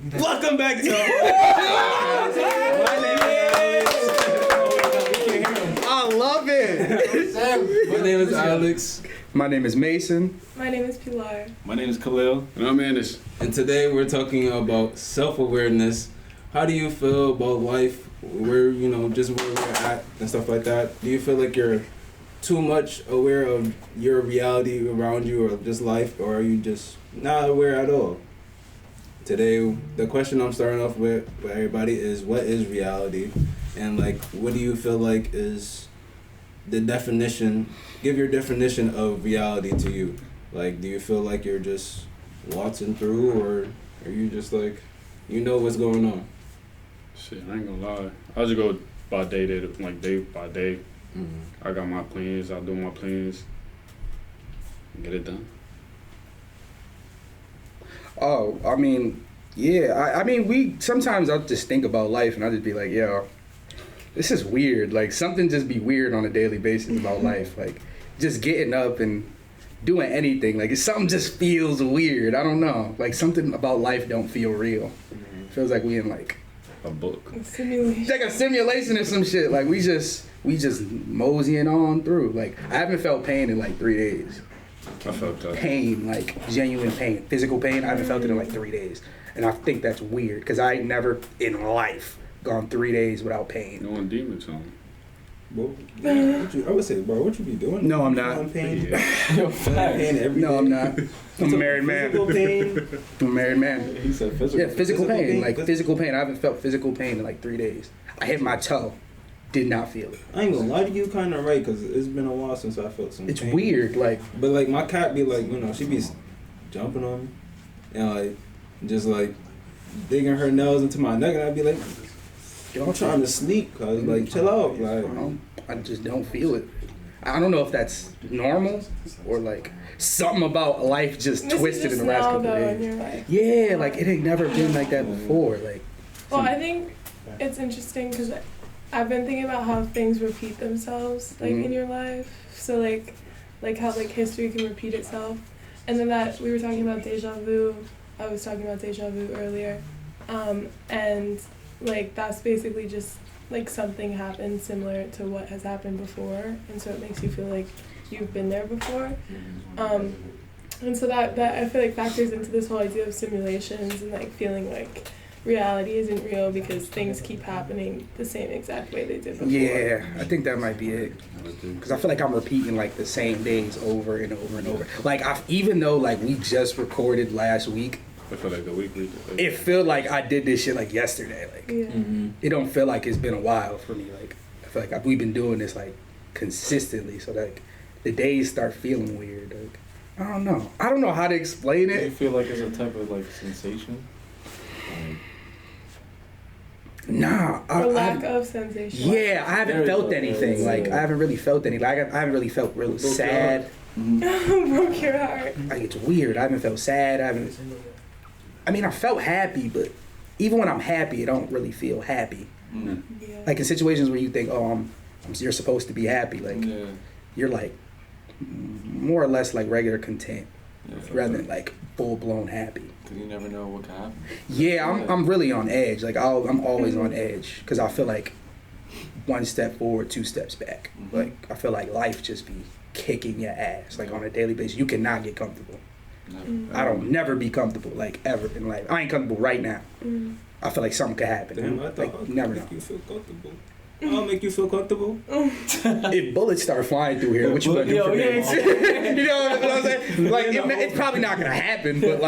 Welcome back to my name is I love it. My name is Alex. My name is Mason. My name is Pilar. My name is Khalil. And I'm Anders. And today we're talking about self-awareness. How do you feel about life? Where, just where we're at and stuff like that. Do you feel like you're too much aware of your reality around you or just life, or are you just not aware at all? Today, the question I'm starting off with everybody is, what is reality? And what do you feel like is the definition? Give your definition of reality to you. Do you feel like you're just waltzing through, or are you just what's going on? Shit, I ain't gonna lie. I just go by day by day. Mm-hmm. I got my plans. I do my plans. Get it done. Oh, I mean, yeah. I mean, sometimes I'll just think about life and I'll just be like, yo, this is weird. Something just be weird on a daily basis about life. Just getting up and doing anything. Something just feels weird. I don't know. Something about life don't feel real. Mm-hmm. Feels like we in a book. Simulation. It's like a simulation or some shit. We just moseying on through. I haven't felt pain in 3 days. I felt that. Pain, genuine pain, physical pain. I haven't felt it in 3 days, and I think that's weird because I ain't never in life gone 3 days without pain. No one demons on. I would say, bro, what you be doing? No, I'm not. Pain. Yeah. Pain every No, day. I'm not. I'm a married man. Physical pain. I'm a married man. He said physical. Yeah, physical pain. Physical pain. I haven't felt physical pain in 3 days. I hit my toe. Did not feel it. I ain't gonna lie to you, kind of right, because it's been a while since I felt some It's pain. weird, But my cat be she be jumping on me, and just digging her nails into my neck, and I'd be like, I'm trying to sleep, cause chill out, I just don't feel it. I don't know if that's normal or something about life just twisted in the last couple of days. Yeah, it ain't never been like that before. Well, I think it's interesting because I've been thinking about how things repeat themselves in your life. So how history can repeat itself, and then that we were talking about deja vu. I was talking about deja vu earlier, and that's basically just something happened similar to what has happened before, and so it makes you feel like you've been there before. And so that I feel factors into this whole idea of simulations and feeling reality isn't real because things keep happening the same exact way they did before. Yeah, I think that might be it. Because I feel I'm repeating the same days over and over and over. Even though we just recorded last week, I feel the weekly. it felt like I did this shit yesterday. It don't feel like it's been a while for me. I feel we've been doing this consistently, so the days start feeling weird. I don't know. I don't know how to explain Do you it. feel like it's a type of sensation? Nah. Or lack of sensation. Yeah, I haven't felt anything. I haven't really felt anything. I haven't really felt real sad. Broke your heart. It's weird. I haven't felt sad. I felt happy, but even when I'm happy, I don't really feel happy. Mm. Yeah. In situations where you think, oh, you're supposed to be happy. You're more or less regular content, rather than full blown happy. Because you never know what can happen. Yeah, I'm really on edge. I'm always on edge because I feel one step forward, 2 steps back. Mm-hmm. I feel life just be kicking your ass on a daily basis. You cannot get comfortable. I don't never be comfortable ever in life. I ain't comfortable right now. I feel something could happen. Damn, I thought I'll never make know. you feel comfortable. I'll make you feel comfortable. If bullets start flying through here, what you gonna do for me? You know what I'm saying? It's probably not gonna happen, but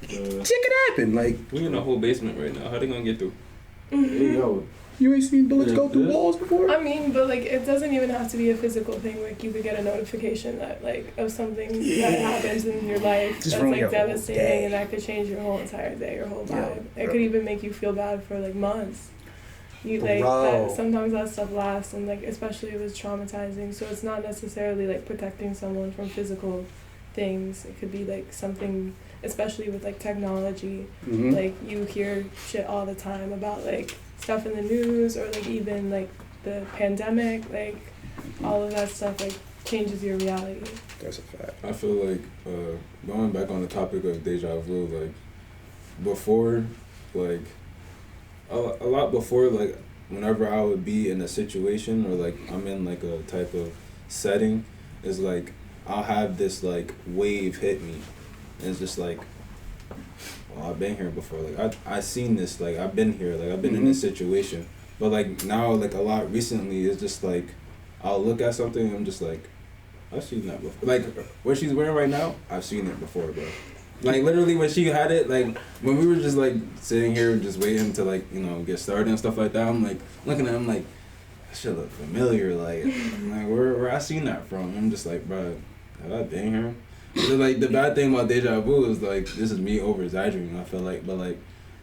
shit could happen. We in a whole basement right now. How they gonna get through? Hey, yo. You ain't seen bullets go through walls before? I mean, but it doesn't even have to be a physical thing. You could get a notification that of something that happens in your life Just that's devastating, and that could change your whole entire day, your whole vibe. It could even make you feel bad for months. Sometimes that stuff lasts, and especially if it's traumatizing. So it's not necessarily protecting someone from physical things. It could be something, especially with technology. Mm-hmm. You hear shit all the time about stuff in the news, or even the pandemic. All of that stuff changes your reality. That's a fact. I feel going back on the topic of deja vu, before, like a lot before, like whenever I would be in a situation or like I'm in like a type of setting, is like I'll have this like wave hit me, and it's just like, well, I've been here before. Like I seen this. Like I've been here. Like I've been in this situation. But like now, like a lot recently, it's just like I'll look at something and I'm just like, I've seen that before. Like what she's wearing right now, I've seen it before, bro. Like literally when she had it, like when we were just like sitting here just waiting to like, you know, get started and stuff like that, I'm like looking at him like, that shit look familiar. Like where I seen that from? I'm just like, bro, have I been here? But like the bad thing about deja vu is like this is me over exaggerating. I feel like, but like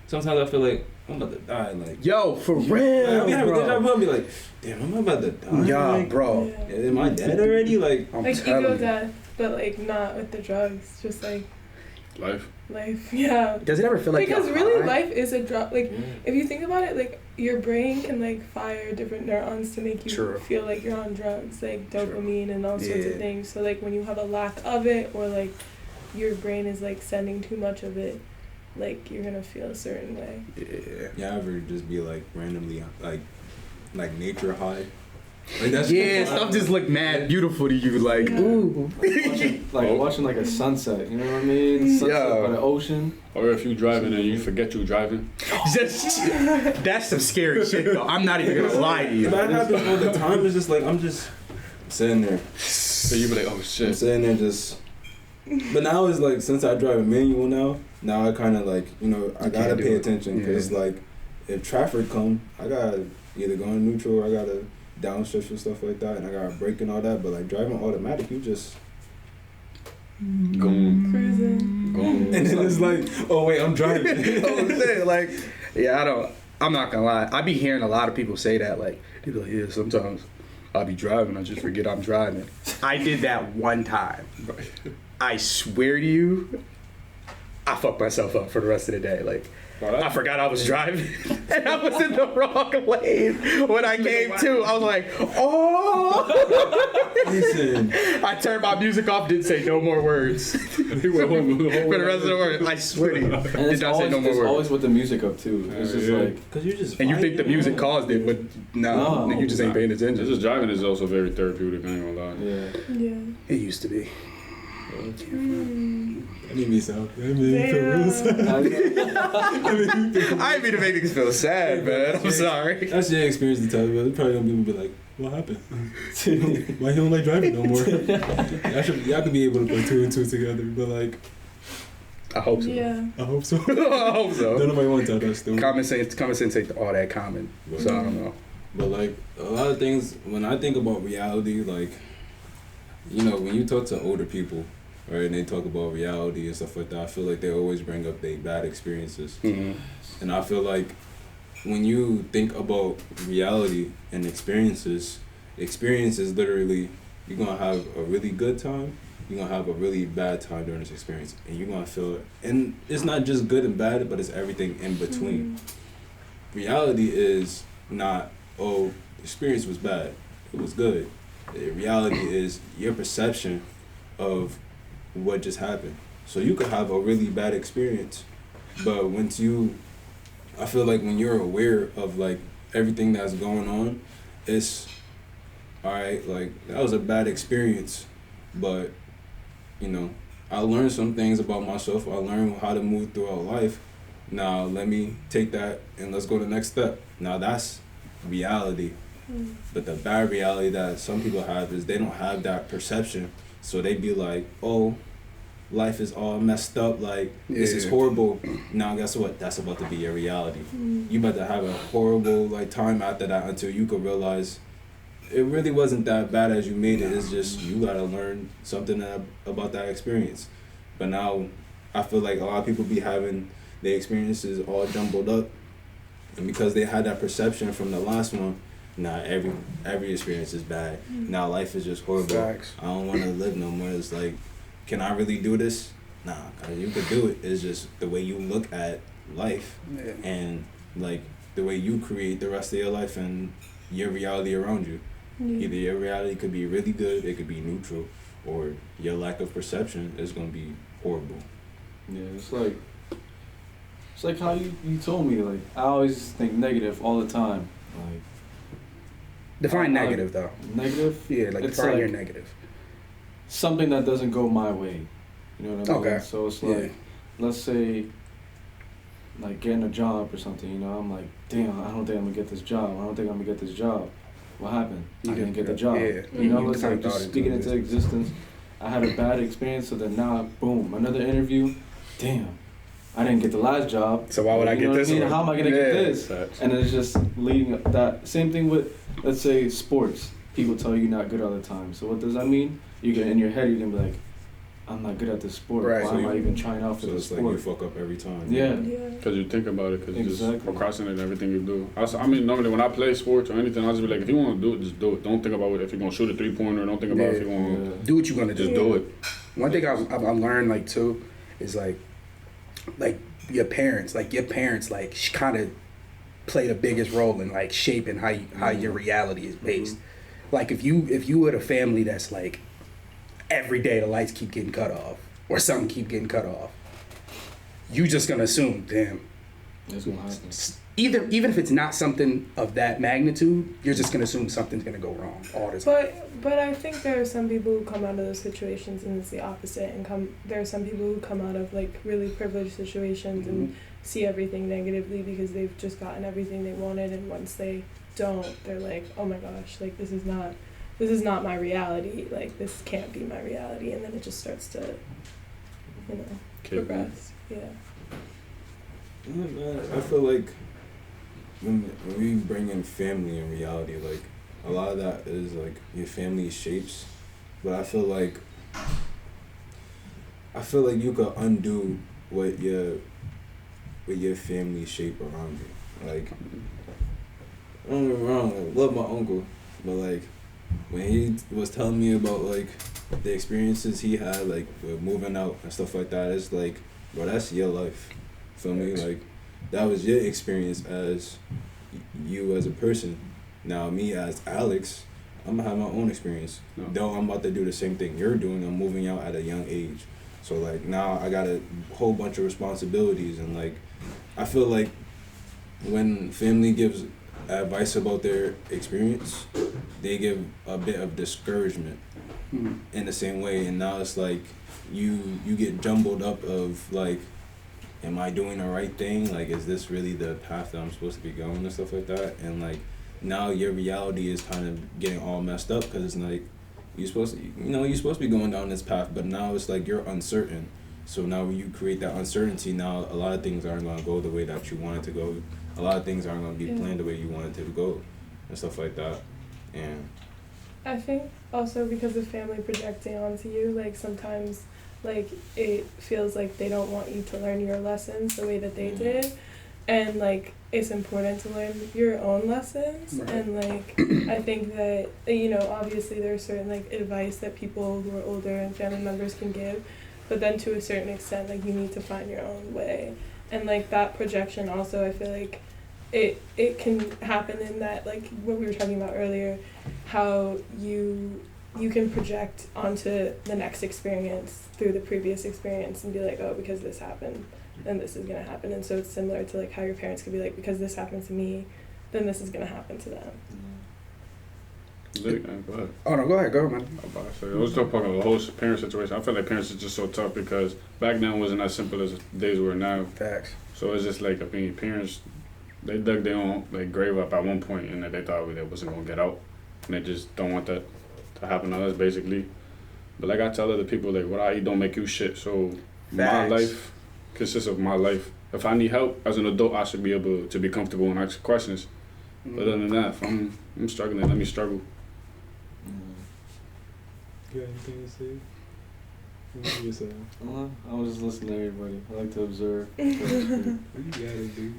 sometimes I feel like I'm about to die. Like yo, for real, like, I'll be having bro. deja vu. I'll be like, damn, am I about to die? Yeah, like, bro. Am I dead already? Like I'm like telling ego you. death, but like not with the drugs, just like Life. Yeah. Does it ever feel like Because you're really, high? life is a drug. Like, if you think about it, like your brain can like fire different neurons to make you True. feel like you're on drugs, like True. dopamine and all sorts of Yeah. things. So like when you have a lack of it, or like your brain is like sending too much of it, like you're gonna feel a certain way. Yeah. you ever just be like randomly like nature high? Like that's Yeah, stuff just look mad beautiful to you. Like, Yeah. ooh. Watching like a sunset, you know what I mean? Sunset Yeah. by the ocean. Or if you driving and you forget you driving. That's some scary shit, though. I'm not even gonna lie to you. That happens all the time. It's just like I'm just sitting there. So you be like, oh I'm shit. sitting there just. But now it's like since I drive a manual now I kind of like, you know, I gotta do pay it. attention because Yeah. like if traffic come, I gotta either go in neutral or I gotta downshift and stuff like that, and I gotta brake and all that. But like driving automatic, you just Going. Cruising. Going. and then it's like, oh wait, I'm driving. I'm saying, like, yeah, I'm not gonna lie. I be hearing a lot of people say that, like, they be like, yeah, sometimes I'll be driving, I just forget I'm driving. I did that one time. I swear to you, I fucked myself up for the rest of the day. Like, I forgot I was driving, and I was in the wrong lane. When I came to, I was like, oh! Listen, I turned my music off, didn't say no more words. For the rest of the word, I swear to you, And did it's not say always, Oh, no more words. always with the music up too. It's just Yeah. like cause you're just. And you think the music caused it, but no, No. you just ain't paying This attention. is driving is also very therapeutic, I ain't gonna lie. yeah. Yeah. It used to be. That made me sound. That made me feel Damn. real sad. I didn't mean to make niggas feel sad, man. I'm sorry. That's your experience to tell you, but they probably gonna be like, what happened? Why he don't like driving no more? Y'all could be able to put two and two together, but like, I hope so. Yeah. I hope so. I hope so. Don't nobody want to tell that story. Common sense ain't all that common. So I don't know. But like a lot of things, when I think about reality, like, you know, when you talk to older people, right, and they talk about reality and stuff like that, I feel like they always bring up their bad experiences. Mm-hmm. And I feel like when you think about reality and experiences literally, you're gonna have a really good time, you're gonna have a really bad time during this experience, and you're gonna feel it. And it's not just good and bad, but it's everything in between. Reality is not, oh, the experience was bad, it was good. The reality is your perception of what just happened. So you could have a really bad experience, but I feel like when you're aware of like everything that's going on, it's alright, like that was a bad experience, but you know, I learned some things about myself, I learned how to move throughout life. Now let me take that and let's go to the next step. Now that's reality. But the bad reality that some people have is they don't have that perception. So they be like, oh, life is all messed up, like this is horrible. Now guess what? That's about to be your reality. You about to have a horrible like time after that until you could realize it really wasn't that bad as you made it. It's just you gotta learn something about that experience. But now I feel like a lot of people be having their experiences all jumbled up, and because they had that perception from the last one, now every experience is bad. Now life is just horrible. Facts. I don't want to live no more. It's like, can I really do this? Nah, you could do it. It's just the way you look at life Yeah. and like the way you create the rest of your life and your reality around you. Either your reality could be really good, it could be neutral, or your lack of perception is gonna be horrible. Yeah, it's like It's like how you told me, like, I always think negative all the time. Like, Define negative though. negative? Yeah, like It's define your like- negative. Something that doesn't go my way. You know what I mean? Okay. So it's Yeah. like, let's say, like getting a job or something, you know, I'm like, damn, I don't think I'm gonna get this job. I don't think I'm gonna get this job. What happened? I didn't get the job. Yeah. You know, You it's kinda like thought just into speaking into existence. I had a bad experience, so then now, boom, another interview. Damn, I didn't get the last job. So why would I You get know what this I mean? one? How am I gonna get this? Facts. And it's just leading up that same thing with, let's say, sports. People tell you you're not good all the time. So what does that mean? You can, in your head, you can be like, I'm not good at this sport. Right. Why So am I you- even trying out for So this it's like you sport? fuck up every time. Yeah. Yeah. Because you think about it, because you just Exactly. procrastinate everything you do. I mean, normally when I play sports or anything, I'll just be like, if you want to do it, just do it. Don't think about it. If you're going to shoot a 3-pointer, don't think about if you're going to Yeah. Do what you're gonna just do. do it. One thing I've learned like too is like your parents like kind of play the biggest role in like shaping how your reality is based. Like if you had a family that's like every day the lights keep getting cut off or something keep getting cut off, you just gonna assume, damn. It's gonna happen. Even if it's not something of that magnitude, you're just gonna assume something's gonna go wrong all the time. But I think there are some people who come out of those situations and it's the opposite, and there are some people who come out of like really privileged situations and see everything negatively because they've just gotten everything they wanted, and once they don't, they're like, oh my gosh, like this is not my reality, like this can't be my reality, and then it just starts to, you know, progress. Yeah. Yeah, man, I feel like when we bring in family in reality, like a lot of that is like your family shapes, but I feel like you could undo what your family shape around you. Like, don't get me wrong, I love my uncle, but like when he was telling me about like the experiences he had, like with moving out and stuff like that, it's like, bro, that's your life. Feel me? Like that was your experience as you as a person. Now me as Alex, I'm gonna have my own experience. No. Though I'm about to do the same thing you're doing, I'm moving out at a young age. So like now I got a whole bunch of responsibilities, and like I feel like when family gives advice about their experience, they give a bit of discouragement in the same way, and now it's like you get jumbled up of like, am I doing the right thing? Like, is this really the path that I'm supposed to be going and stuff like that? And like now your reality is kind of getting all messed up because it's like you're supposed to be going down this path, but now it's like you're uncertain. So now when you create that uncertainty, now a lot of things aren't going to go the way that you want it to go. A lot of things aren't going to be planned the way you want it to go and stuff like that. And I think also because of family projecting onto you, like sometimes like it feels like they don't want you to learn your lessons the way that they did, and like it's important to learn your own lessons. Right. And like I think that, you know, obviously there's certain like advice that people who are older and family members can give, but then to a certain extent like you need to find your own way. And like that projection also, I feel like it can happen in that, like what we were talking about earlier, how you can project onto the next experience through the previous experience and be like, oh, because this happened, then this is gonna happen. And so it's similar to like how your parents could be like, because this happened to me, then this is gonna happen to them. Go ahead. Oh no, go ahead, man. I was talking about the whole parent situation. I feel like parents are just so tough because back then wasn't as simple as days were now. Facts. So it's just like, I mean, parents, they dug their own like grave up at one point, and that they thought they wasn't gonna get out, and they just don't want that to happen to us, basically. But like I tell other people, like what I eat don't make you shit. So my Facts. life consists of my life. If I need help as an adult, I should be able to be comfortable and ask questions. But other than that, if I'm struggling, let me struggle. You got anything to say? What you say? I was just listening to everybody. I like to observe. What you gotta do?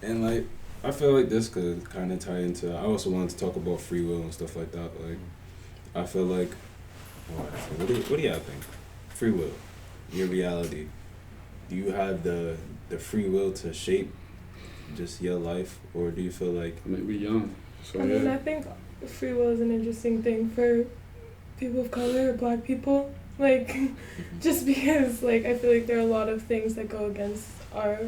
And like, I feel like this could kind of tie into. I also wanted to talk about free will and stuff like that. Like, I feel like, what do you think? Free will, your reality. Do you have the free will to shape just your life, or do you feel like? I mean, we young, so I mean, yeah. I think free will is an interesting thing for people of color or Black people, Like, just because, like, I feel like there are a lot of things that go against our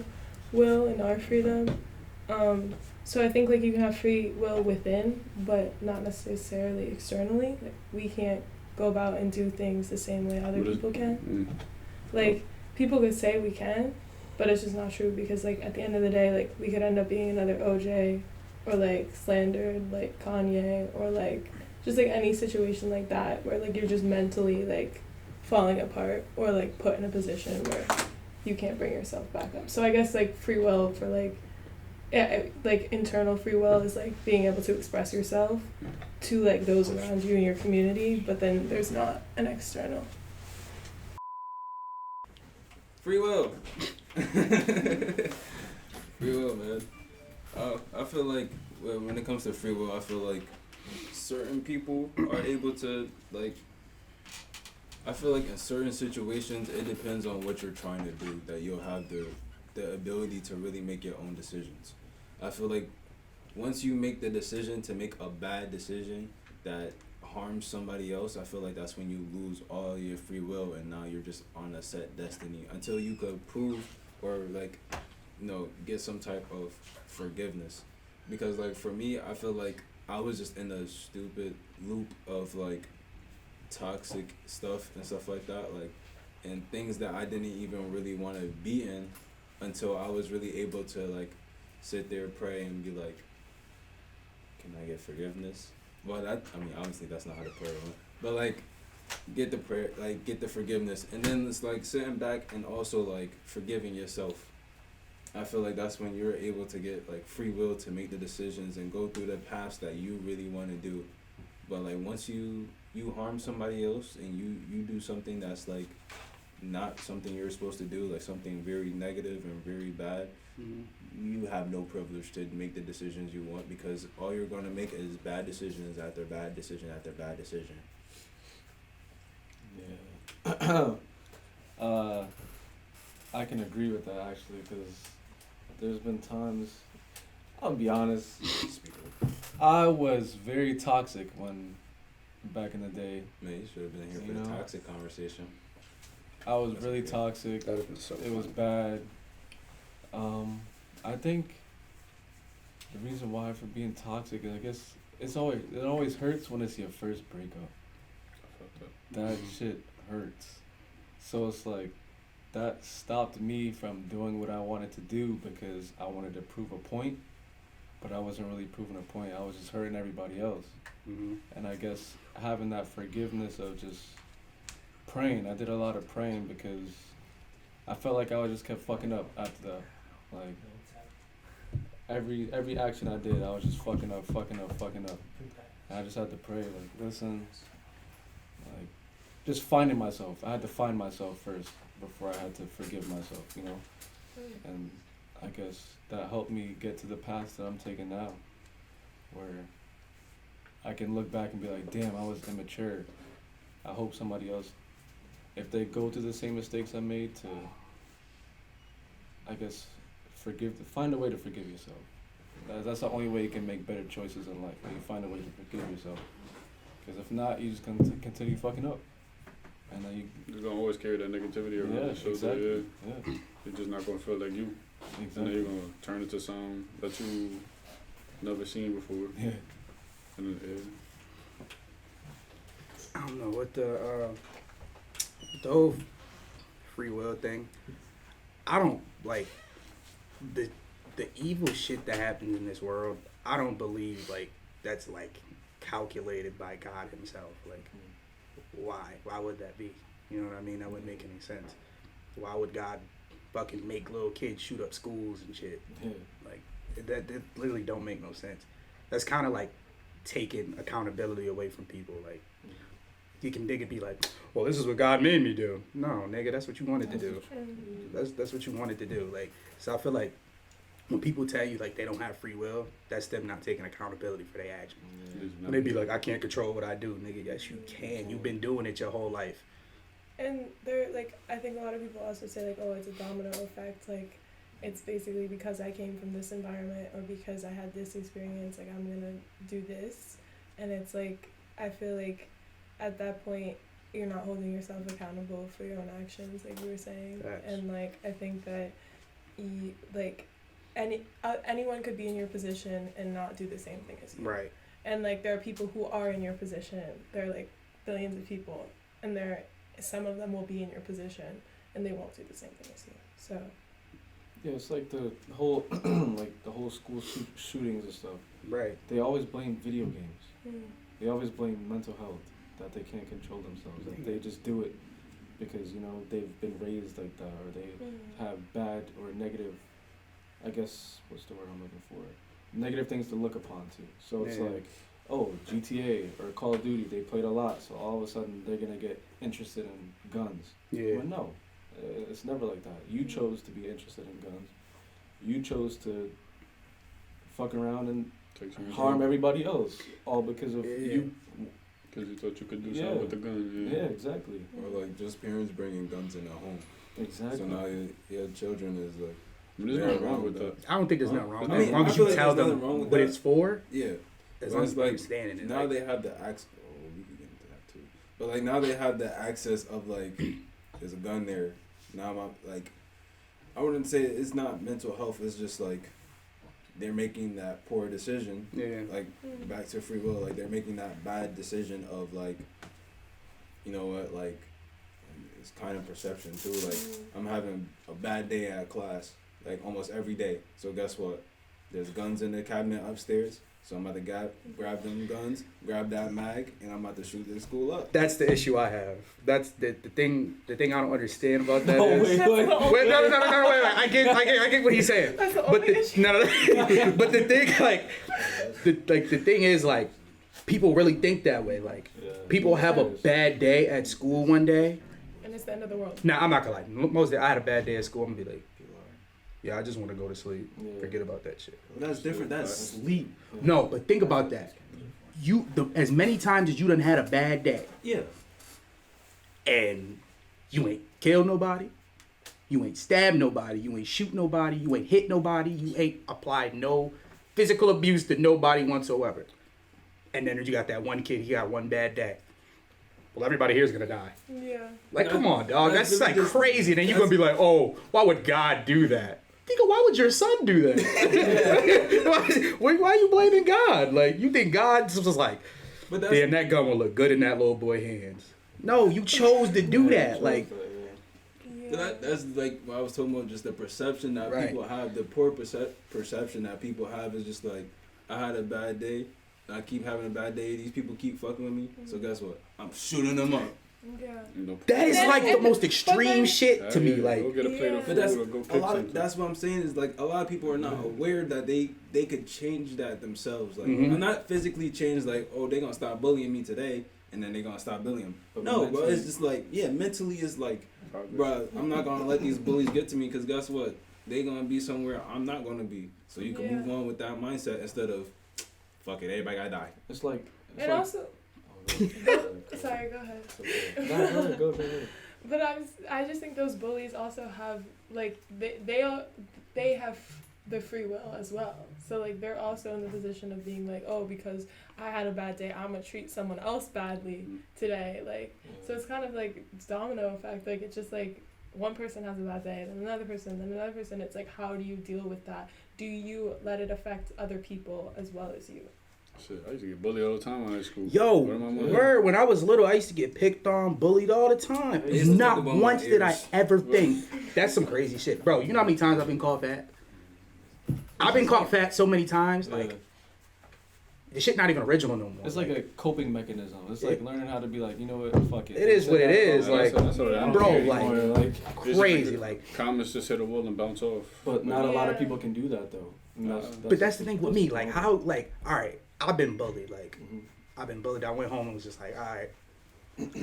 will and our freedom. So I think, like, you can have free will within, but not necessarily externally. Like, we can't go about and do things the same way other people can. Like, people could say we can, but it's just not true because, like, at the end of the day, like, we could end up being another OJ or, like, slandered, like, Kanye or, like, just, like, any situation like that where, like, you're just mentally, like, falling apart or, like, put in a position where you can't bring yourself back up. So I guess, like, free will for, like, like, internal free will is, like, being able to express yourself to, like, those around you in your community, but then there's not an external. Free will. Free will, man. I feel like when it comes to free will, I feel like certain people are able to, like, I feel like in certain situations, it depends on what you're trying to do, that you'll have the ability to really make your own decisions. I feel like once you make the decision to make a bad decision that harms somebody else, I feel like that's when you lose all your free will and now you're just on a set destiny until you could prove or, like, you know, get some type of forgiveness. Because, like, for me, I feel like I was just in a stupid loop of, like, toxic stuff and stuff like that, like, and things that I didn't even really want to be in until I was really able to, like, sit there, pray, and be like, can I get forgiveness? Well, I mean, obviously that's not how the prayer went, but, like, get the prayer, like, get the forgiveness, and then it's like sitting back and also, like, forgiving yourself. I feel like that's when you're able to get, like, free will to make the decisions and go through the paths that you really want to do. But, like, once you harm somebody else and you do something that's, like, not something you're supposed to do, like something very negative and very bad, you have no privilege to make the decisions you want because all you're going to make is bad decisions after bad decision after bad decision. Yeah. I can agree with that, actually, because there's been times, I'll be honest, I was very toxic back in the day. Man, you should have been here for the toxic conversation. I was really toxic. That would have been so It was bad. I think the reason why for being toxic is, I guess, it always hurts when it's your first breakup. That shit hurts. So it's like, that stopped me from doing what I wanted to do because I wanted to prove a point, but I wasn't really proving a point. I was just hurting everybody else. And I guess having that forgiveness of just praying, I did a lot of praying because I felt like I just kept fucking up after that. Like, every action I did, I was just fucking up. And I just had to pray, like, listen, like, just finding myself. I had to find myself first before I had to forgive myself, you know? And I guess that helped me get to the path that I'm taking now, where I can look back and be like, damn, I was immature. I hope somebody else, if they go through the same mistakes I made, to, I guess, find a way to forgive yourself. That's the only way you can make better choices in life, when you find a way to forgive yourself. Because if not, you just continue fucking up. And then you're going to always carry that negativity around. Yeah, exactly. Yeah. You're just not going to feel like you. Exactly. And then you're going to turn into something that you never seen before. Yeah. And I don't know what the whole free will thing. I don't like the evil shit that happens in this world. I don't believe like that's like calculated by God himself. Like, why would that be? You know what I mean? That wouldn't make any sense. Why would God fucking make little kids shoot up schools and shit? Yeah. Like, that literally don't make no sense. That's kind of like taking accountability away from people. Like, you can be like, well, this is what God made me do. No, nigga, that's what you wanted to do. That's what you wanted to do. Like, so I feel like when people tell you like they don't have free will, that's them not taking accountability for their actions. When they be like, I can't control what I do, nigga. Yes, you can. You've been doing it your whole life. And they're like, I think a lot of people also say like, oh, it's a domino effect. Like, it's basically because I came from this environment or because I had this experience, like I'm gonna do this. And it's like, I feel like at that point, you're not holding yourself accountable for your own actions, like you were saying. Facts. And like I think that you, like anyone could be in your position and not do the same thing as you. Right. And like there are people who are in your position. There are like billions of people, and some of them will be in your position and they won't do the same thing as you. So Yeah, it's like the whole like the whole school shootings and stuff. Right. They always blame video games. mm, They always blame mental health, that they can't control themselves. That they just do it because, you know, they've been raised like that, or they have bad or negative, I guess, what's the word I'm looking for? Negative things to look upon to. So it's Yeah. like, oh, GTA or Call of Duty, they played a lot, so all of a sudden they're going to get interested in guns. Yeah. But no, it's never like that. You chose to be interested in guns. You chose to fuck around and Take some harm everybody else, all because of Yeah. you. because you thought you could do Yeah. something with the gun. Yeah, exactly. Or like just parents bringing guns in at home. Exactly. So now your children is like, But there's nothing wrong with that. I don't think there's nothing wrong with I that. mean, As long I as feel you like tell there's nothing wrong them with what that. it's for, yeah. as But long it's as like, you understand it. now they have the access. Oh, we can get into that too. But like now they have the access of like, there's a gun there. Now I'm like, I wouldn't say it's not mental health. It's just like, they're making that poor decision. Yeah. Like back to free will. Like they're making that bad decision of like, you know what? Like, it's kind of perception too. Like I'm having a bad day at class, like almost every day. So guess what? There's guns in the cabinet upstairs. So I'm about to grab them guns, grab that mag, and I'm about to shoot this school up. That's the issue I have. That's the thing. The thing I don't understand about that No, is. wait. Wait, no, wait. I get what he's saying. That's the But only issue. but the thing, the thing is, like, people really think that way. Like, Yeah. people have a bad day at school one day. And it's the end of the world. Now, I'm not gonna lie. Most days I had a bad day at school. I'm gonna be like, yeah, I just want to go to sleep. Yeah. Forget about that shit. That's different. That's sleep. No, but think about that. As many times as you done had a bad day, Yeah. and you ain't killed nobody, you ain't stabbed nobody, you ain't shoot nobody, you ain't hit nobody, you ain't applied no physical abuse to nobody whatsoever. And then you got that one kid, he got one bad day. Well, everybody here is gonna die. Yeah. Like, come on, dog. That's really like just- crazy. And then you're gonna be like, oh, why would God do that? Nigga, why would your son do that? why are you blaming God? Like, you think God was like, But that's damn, that gun will look good in that little boy's hands. No, you chose to do that. Like, Yeah. that's like what I was talking about. Just the perception that Right. people have, the poor perception that people have is just like, I had a bad day. I keep having a bad day. These people keep fucking with me. So guess what? I'm shooting them up. Yeah. that is like the most extreme then- shit to me. Go Like, get a plate of Yeah. food But that's or go a cook lot. something. That's what I'm saying is like a lot of people are not aware that they could change that themselves. Like Mhm. I'm not physically change like, oh, they're gonna stop bullying me today and then they're gonna stop bullying. But No, bro, mentally- it's just like, yeah, mentally it's like, bro, I'm not gonna let these bullies get to me because guess what? They gonna be somewhere I'm not gonna be. So you can Yeah. move on with that mindset instead of, fuck it, everybody gotta die. It's like. It's And like, also, sorry, go ahead. Go ahead. But I just think those bullies also have like they have the free will as well. So like they're also in the position of being like, oh, because I had a bad day, I'm gonna treat someone else badly today. Like so it's kind of like it's domino effect. Like it's just like one person has a bad day, then another person, then another person. It's like how do you deal with that? Do you let it affect other people as well as you? Shit, I used to get bullied all the time in high school. yo, What am I doing? word, when I was little, I used to get picked on, bullied all the time. I used to Not talk about my once did I ears. ever think, that's some crazy shit. Bro, you know how many times I've been called fat? I've been called fat so many times, like, Yeah. the shit not even original no more. It's like a coping mechanism. It's like learning how to be like, you know what, fuck it. It is what it is, Instead of- like, that's what I don't bro, care like, anymore. like, crazy, like. Comments just hit a wall and bounce off. but not a lot of Yeah. people can do that though. And But that's the thing with me, like, how, like, all right, I've been bullied, like, Mhm. I've been bullied. I went home and was just like, all right,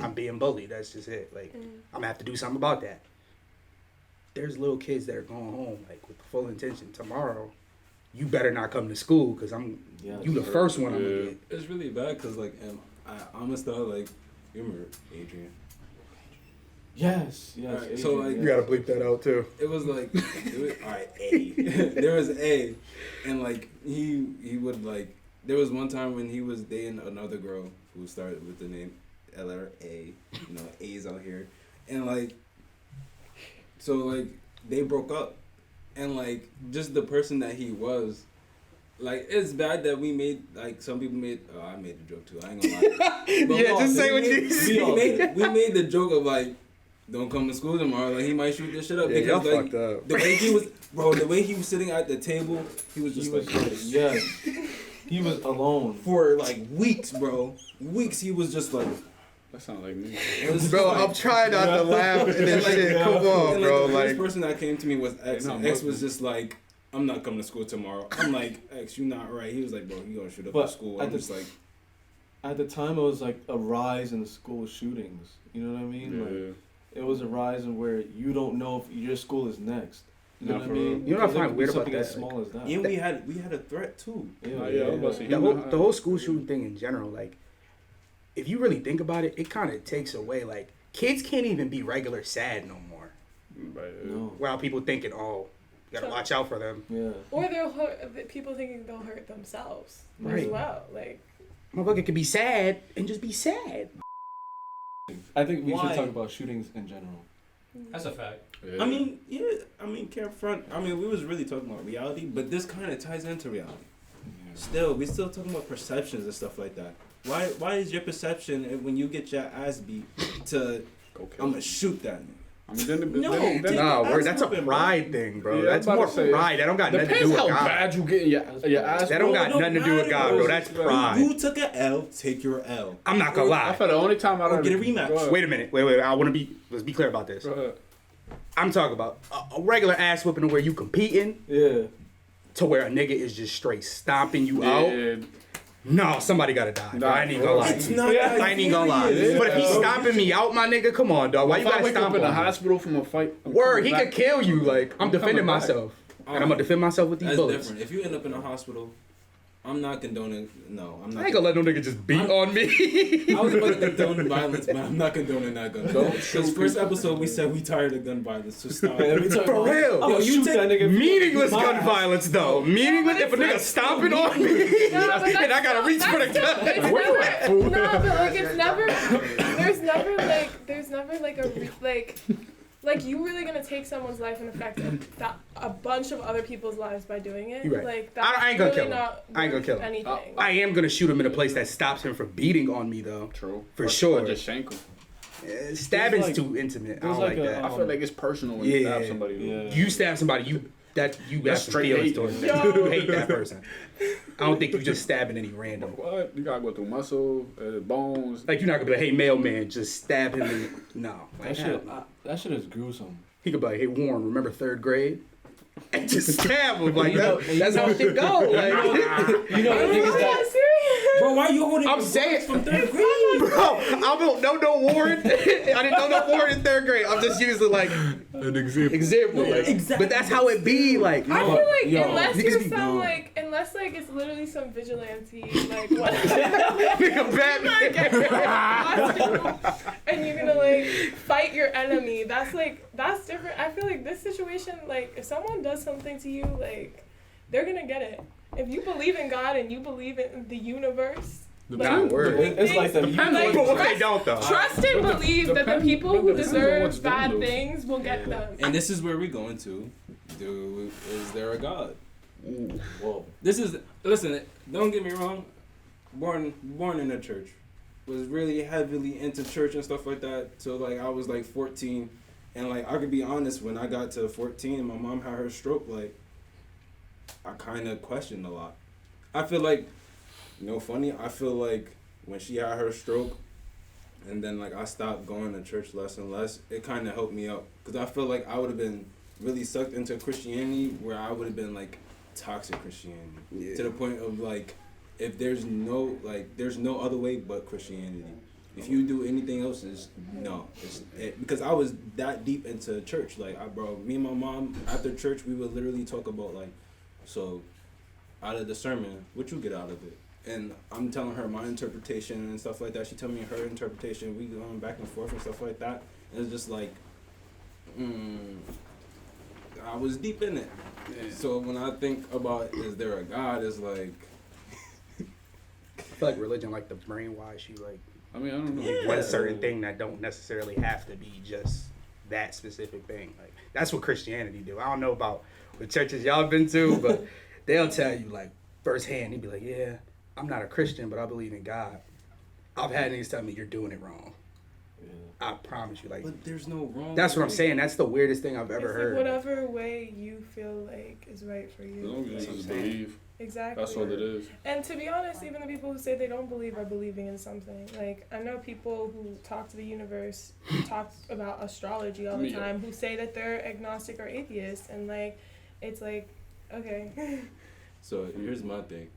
I'm being bullied. That's just it. Like, Mm. I'm gonna have to do something about that. There's little kids that are going home, like, with the full intention, tomorrow, you better not come to school, because Yeah, you the sure. first one I'm Yeah. gonna get. It's really bad because like I'm gonna start like, you remember Adrian? Yes, yes. Alright, so, like, Adrian, You yes. gotta bleep that out, too. It was like, all right, A. There was A, and like he would like. There was one time when he was dating another girl who started with the name LRA, A's out here, and like, so like they broke up, and like just the person that he was. Like, it's bad that we made, like, some people made, I made the joke too, I ain't gonna lie. But yeah, just say what you see. We made the joke of, like, don't come to school tomorrow, like, he might shoot this shit up. Yeah, because, y'all like, fucked up. the way he was sitting at the table, he was just yeah. He was alone. For, like, weeks, bro. Weeks, he was just, like. That sounds like me. Bro, I'm trying not to laugh at this shit. Come on, and, bro. The Like, first person that came to me was X, and X was just like, I'm not coming to school tomorrow. I'm like, X, you not right. He was like, bro, you gonna shoot up at school. I'm just like. At the time, it was like a rise in the school shootings. You know what I mean? Yeah. Like, it was a rise in where you don't know if your school is next. You know what I mean? You know what I find weird about something that? as small as that. And we had a threat too. I was about to say, the whole school shooting thing in general, like, if you really think about it, it kind of takes away, like, kids can't even be regular sad no more. No. While people thinking, oh, you gotta watch out for them. Yeah. Or they'll hurt, people thinking they'll hurt themselves as Right. well. Like, Motherfucker could be sad and just be sad. I think we Why? should talk about shootings in general. That's a fact. Yeah. I mean, can't front. I mean, we was really talking about reality, but this kind of ties into reality. Yeah. We still talking about perceptions and stuff like that. Why is your perception when you get your ass beat to Go kill I'm gonna shoot that nigga? I mean, then No, then, take Nah, ass word, that's a whooping, bro. pride thing, bro. Yeah, That's I'm more about to say, pride. That don't got nothing to do depends with how God. bad you get your ass. That don't got Bro, it nothing to do with God, bro. That's pride. You took an L, take your L. I'm not gonna I lie. felt the only time I Or get a rematch. Wait a minute. Wait. I want to be. Let's be clear about this. I'm talking about a regular ass whipping where you competing Yeah. to where a nigga is just straight stomping you out. Yeah. No, somebody gotta die. Bro. I ain't even gonna lie. It's to you. not that I ain't even gonna lie. serious. But if he's stomping me out, my nigga, come on, dog. Why you If I gotta wake up stomp in the on me? hospital from a fight, I'm Word, coming he back. could kill you. Like, I'm defending coming back. myself. And I'm gonna defend myself with these That's bullets. different. If you end up in a hospital, I'm not condoning. No, I'm not. I ain't gonna let no nigga just beat on me. I was about to condone violence, but I'm not condoning that gun. Because first episode we said we tired of gun violence, so stop. Every time For real. I'm gonna you shoot take- that nigga. Meaningless My gun ass. violence, though. Meaningless if a nigga stomping on me. no, but And I gotta reach for the gun. It's never, no, but like it's never. There's never like like you really gonna take someone's life and affect a bunch of other people's lives by doing it. You right. Like that's I ain't gonna really kill him. not I ain't gonna kill him. anything. I am gonna shoot him in a place that stops him from beating on me, though. True. For Or sure. just shank him. Stabbing's like- too intimate. I there's don't like like a, that. I feel like it's personal when you stab Yeah. somebody. Yeah. You stab somebody, you have That's some straight feelings hate. towards them. Yo. You hate that person. I don't think you just stabbing any random. What? You gotta go through muscle, bones. Like, you're not gonna be like, hey, mailman, just stab him. No. Like, That shit is gruesome. he could be like, hey, Warren, remember 3rd grade? And just stab him. Like, You know- that's how shit go. Like, You know the niggas that. Bro, why you holding? I'm your saying, from 3rd grade? bro, I don't know Warren. I didn't know no Warren in 3rd grade. I'm just using like An example. like, Exactly. but that's how it be. Like, I feel like Yo, unless niggas you're be some dumb. like unless like it's literally some vigilante like whatever nigga Batman. and you're gonna like fight your enemy, that's different. I feel like this situation, like if someone does something to you, like they're gonna get it. If you believe in God and you believe in the universe, Nah, word. It's like the Like, But what they don't though? trust and believe that the people who depends on what's deserve done, bad though. things will get them. And this is where we're going to. Is there a God? Whoa. Listen, don't get me wrong. Born in a church, was really heavily into church and stuff like that. So like I was like 14, and like I could be honest, when I got to 14 and my mom had her stroke, like I kind of questioned a lot. I feel like, funny. I feel like when she had her stroke, and then like I stopped going to church less and less, it kind of helped me out because I feel like I would have been really sucked into Christianity where I would have been like toxic Christianity to the point of like if there's no other way but Christianity. If you do anything else, because I was that deep into church. Like me and my mom after church we would literally talk about like, so out of the sermon, what you get out of it. And I'm telling her my interpretation and stuff like that. She tell me her interpretation. We going back and forth and stuff like that. And it's just like, I was deep in it. Yeah. So when I think about is there a God, it's like I feel like religion like to brainwash you. Like, I mean, I don't know. Yeah. one certain thing that don't necessarily have to be just that specific thing. Like that's what Christianity do. I don't know about the churches y'all been to, but they'll tell you like firsthand. They'd be like, "Yeah, I'm not a Christian, but I believe in God." I've had niggas tell me you're doing it wrong. Yeah. I promise you, like But there's no wrong. that's what I'm saying. That's the weirdest thing I've ever It's heard. like whatever way you feel like is right for As you. long as you just believe, Exactly. that's all it is. And to be honest, even the people who say they don't believe are believing in something. Like, I know people who talk to the universe, talk about astrology all the time, who say that they're agnostic or atheist. And, like, it's like, okay. So here's my thing.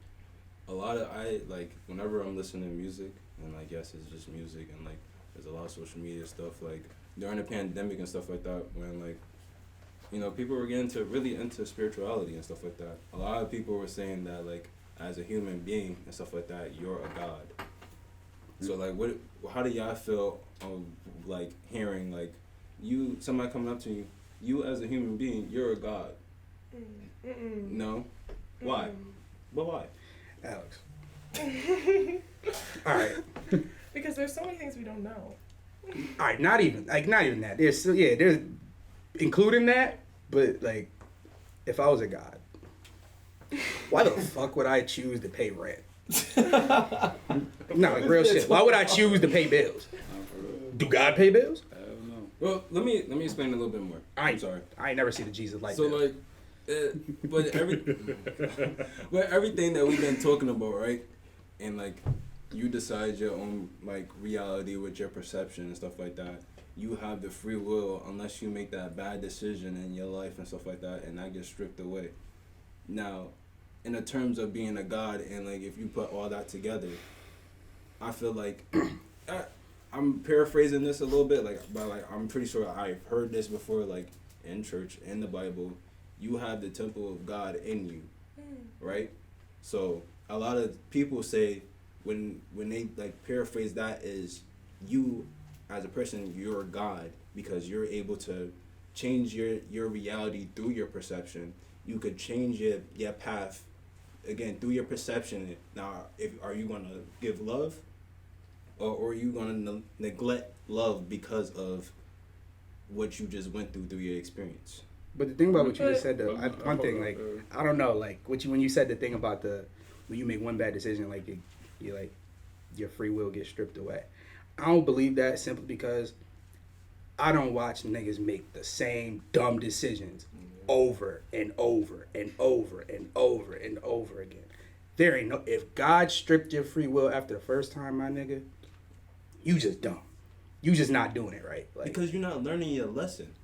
Whenever I'm listening to music, and like, yes, it's just music, and like, there's a lot of social media stuff, like, during the pandemic and stuff like that, when like, people were getting really into spirituality and stuff like that. A lot of people were saying that, like, as a human being and stuff like that, you're a god. So, like, how do y'all feel, like, hearing, like, somebody coming up to you as a human being, you're a god? Mm-mm. No? Why? But why? Alex. All right. Because there's so many things we don't know. All right, not even that. There's including that, but like, if I was a god, why the fuck would I choose to pay rent? No, like real shit. Why would I choose to pay bills? Do God pay bills? I don't know. Well, let me explain a little bit more. I'm sorry. I ain't never seen a Jesus like So that. like, but everything that we've been talking about, right? And like, you decide your own like reality with your perception and stuff like that. You have the free will unless you make that bad decision in your life and stuff like that, and that gets stripped away. Now, in the terms of being a god, and like if you put all that together, I feel like I'm paraphrasing this a little bit, but I'm pretty sure I've heard this before, like in church, in the Bible. You have the temple of God in you, right? So a lot of people say when they like paraphrase that is you as a person, you're God because you're able to change your reality through your perception. You could change your path again through your perception. Now, are you gonna give love, or are you gonna neglect love because of what you just went through your experience? But the thing about what you just said, though, one thing, like, I don't know, like, when you said the thing about when you make one bad decision, like, you like, your free will gets stripped away. I don't believe that simply because I don't watch niggas make the same dumb decisions over and over and over and over and over again. There ain't no, if God stripped your free will after the first time, my nigga, you just dumb. You just not doing it right. Like, because you're not learning your lesson.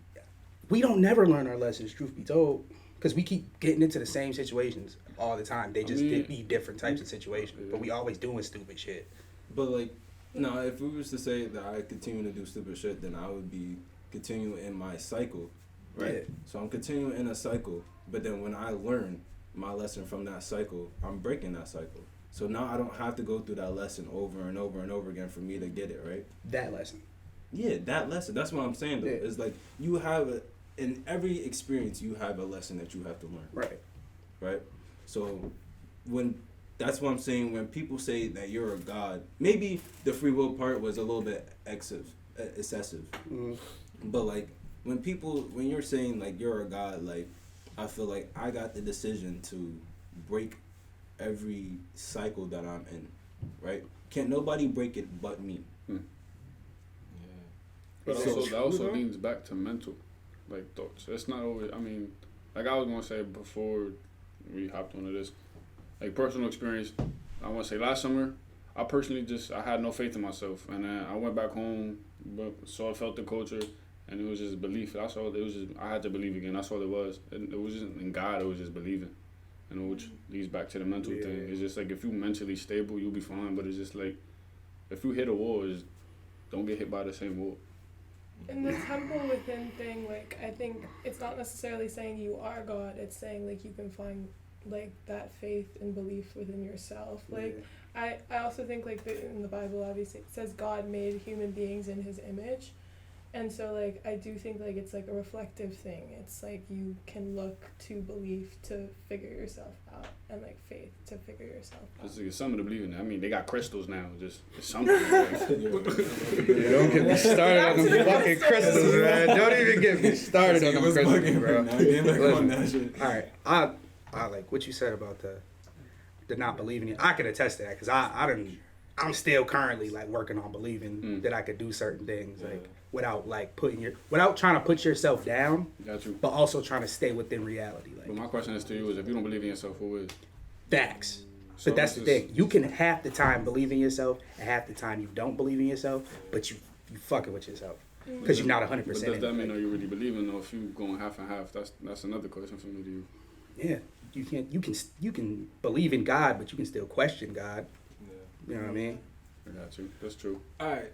We don't never learn our lessons, truth be told, because we keep getting into the same situations all the time. They just be different types of situations, but we always doing stupid shit. But like, no, if we was to say that I continue to do stupid shit, then I would be continuing in my cycle, right? Yeah. So I'm continuing in a cycle, but then when I learn my lesson from that cycle, I'm breaking that cycle. So now I don't have to go through that lesson over and over and over again for me to get it, right? That lesson. Yeah, that lesson. That's what I'm saying, though. Yeah. It's like you have in every experience, you have a lesson that you have to learn. Right. Right? So that's what I'm saying, when people say that you're a god, maybe the free will part was a little bit excessive. Mm-hmm. But like, when you're saying like you're a god, like, I feel like I got the decision to break every cycle that I'm in, right? Can't nobody break it but me. But So- that also leans back to mental, like, thoughts. It's not always, I mean, like I was going to say before we hopped onto this, like, personal experience, I want to say last summer, I personally I had no faith in myself. And then I went back home, felt the culture, and it was just belief. That's all, I had to believe again. That's all it was. It was just in God, it was just believing. Which leads back to the mental thing. It's just like, if you mentally stable, you'll be fine. But it's just like, if you hit a wall, just don't get hit by the same wall. And the temple within thing, like, I think it's not necessarily saying you are God. It's saying, like, you can find, like, that faith and belief within yourself. Like, I also think, like, in the Bible, obviously, it says God made human beings in his image. And so like I do think like it's like a reflective thing. It's like you can look to belief to figure yourself out, and like faith to figure yourself out. It's something to believe in. I mean, they got crystals now. Just it's something. Like, Don't get me started on them fucking crystals, man. Don't even get me started on them crystals, bro. Listen, all right, I like what you said about the not believing it. I can attest to that because I'm still currently like working on believing that I could do certain things like without like without trying to put yourself down, but also trying to stay within reality. Like, but my question is to you is if you don't believe in yourself, who is? Facts. So but that's the thing. You can half the time believe in yourself and half the time you don't believe in yourself, but you fucking with yourself because you're not 100%. But does that mean you really believe in, or if you going half and half? That's another question for me to you. Yeah, you can believe in God, but you can still question God. You know what I mean? I got you. That's true. All right.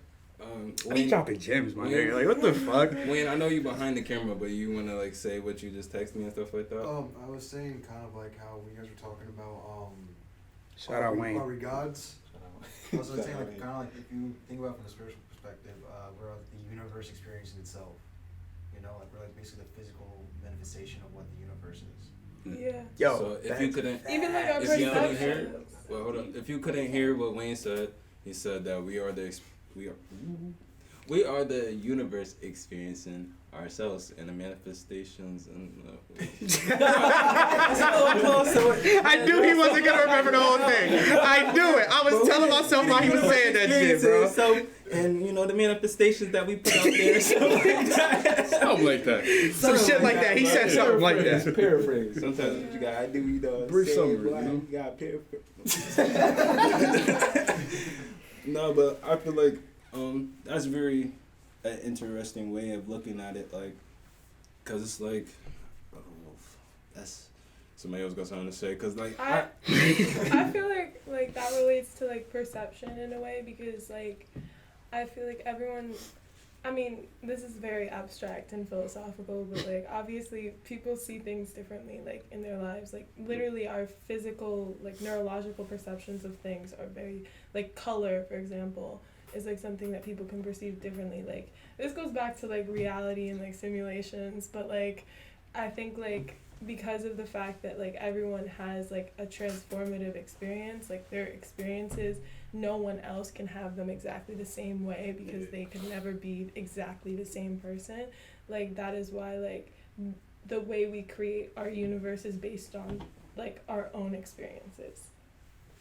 I be dropping gems, my nigga. Like, what the fuck? Wayne, I know you behind the camera, but you wanna like say what you just texted me and stuff like that? I was saying kind of like how you guys were talking about Shout out Wayne. Are we gods? I was saying like kind of like if you think about it from the spiritual perspective, we're the universe experiencing itself. You know, like we're like basically the physical manifestation of what the universe is. Yeah. Yo, so if you couldn't, Even like our if you couldn't hear, perceptions. well, hold on. If you couldn't hear what Wayne said, he said that we are the universe experiencing ourselves and the manifestations and. I knew he wasn't gonna remember the whole thing. I knew it. I was telling myself while he was saying that shit, bro. So, and you know the manifestations that we put out there, something like that. Something like that. Some shit like that. He said something like that. Paraphrase. Sometimes what you gotta do, you know. Brief summary, you gotta paraphrase. No, but I feel like that's very an interesting way of looking at it, like, cause it's like, that's somebody else got something to say, cause like I feel like that relates to like perception in a way because like I feel like everyone. I mean, this is very abstract and philosophical, but like obviously people see things differently like in their lives. Like literally our physical, like neurological perceptions of things are very like color, for example, is like something that people can perceive differently. Like this goes back to like reality and like simulations, but like I think like because of the fact that like everyone has like a transformative experience, like their experiences, no one else can have them exactly the same way because they could never be exactly the same person. Like that is why like the way we create our universe is based on like our own experiences.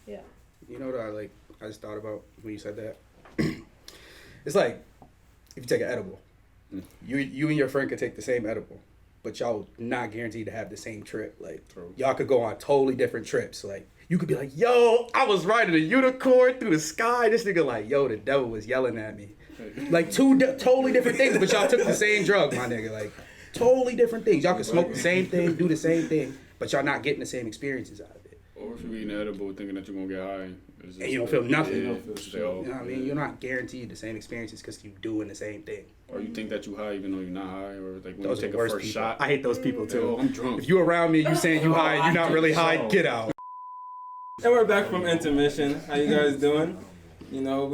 Yeah. You know what I just thought about when you said that? It's like if you take an edible, you and your friend could take the same edible, but y'all not guaranteed to have the same trip. Like y'all could go on totally different trips. Like you could be like, yo, I was riding a unicorn through the sky. This nigga like, yo, the devil was yelling at me. Like two totally different things, but y'all took the same drug, my nigga. Like totally different things. Y'all could smoke the same thing, do the same thing, but y'all not getting the same experiences out of it. Or if you eat an edible thinking that you're gonna get high. And you don't feel nothing. You don't feel shit. You know what I mean? You're not guaranteed the same experiences because you're doing the same thing. Or you think that you high even though you're not high. Or like when Those you are take the a worst first people. shot. I hate those people too. Yo, I'm drunk. If you around me, you saying you high, you're not really high, get out. And we're back from intermission. How you guys doing? You know,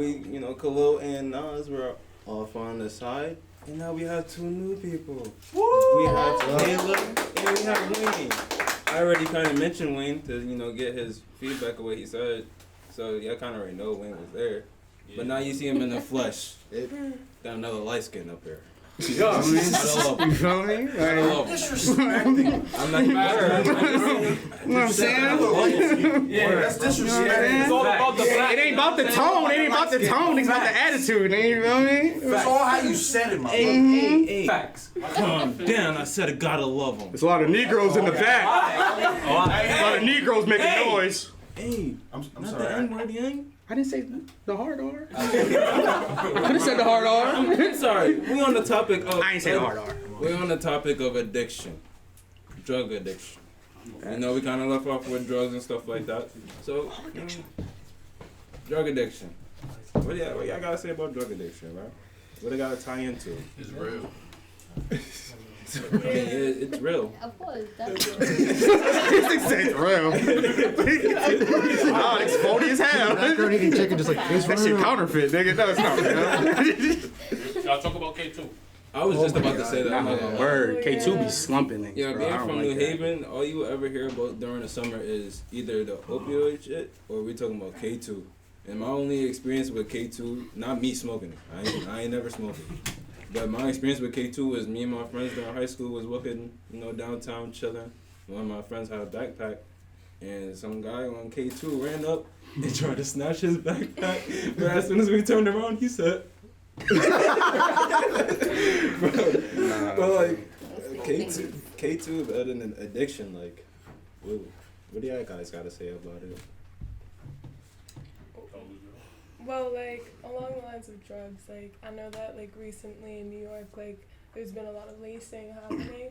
Khalil and Nas were off on the side. And now we have two new people. Woo! We have Kayla and we have Wayne. I already kind of mentioned Wayne to, get his feedback of what he said. So y'all kind of already know Wayne was there. Yeah. But now you see him in the flesh. Got another light skin up here. Yeah, you feel me? Disrespecting. I'm not mad. You know what I'm saying? Yeah, that's disrespecting. It's all about the it ain't about the tone. It ain't about the tone. It's about the attitude. You feel me? It's all how you said it, my brother. Hey. Facts. Calm down. I said I gotta love him. There's a lot of Negroes in the back. A lot of Negroes making noise. Hey, I'm not sorry. the N-word, young. I didn't say the hard R. I could have said the hard R. I'm sorry. We on the topic of. I ain't say the hard R. We're on the topic of addiction, drug addiction. We kind of left off with drugs and stuff like that. So, drug addiction. What y'all gotta say about drug addiction, right? What they gotta tie into? It's real. I mean, it's real. Of course, that's It's real. Oh, it's phony as hell. That girl eating chicken just like, it's That shit counterfeit, nigga. No, it's not real. Y'all talk about K2. I was just about to say that. Nah, I'm not gonna lie. word. Oh, K2 yeah. be slumping niggas, Yeah, bro. being I don't from like New that. Haven, all you ever hear about during the summer is either the opioid shit or we talking about K2. And my only experience with K2, not me smoking it. I ain't never smoked it. But my experience with K2 was me and my friends during high school was walking, downtown chilling. One of my friends had a backpack, and some guy on K2 ran up and tried to snatch his backpack. But as soon as we turned around, he said, But like K2 better than an addiction. Like, what do y'all guys gotta say about it? Well, like, along the lines of drugs, like, I know that, like, recently in New York, like, there's been a lot of lacing happening,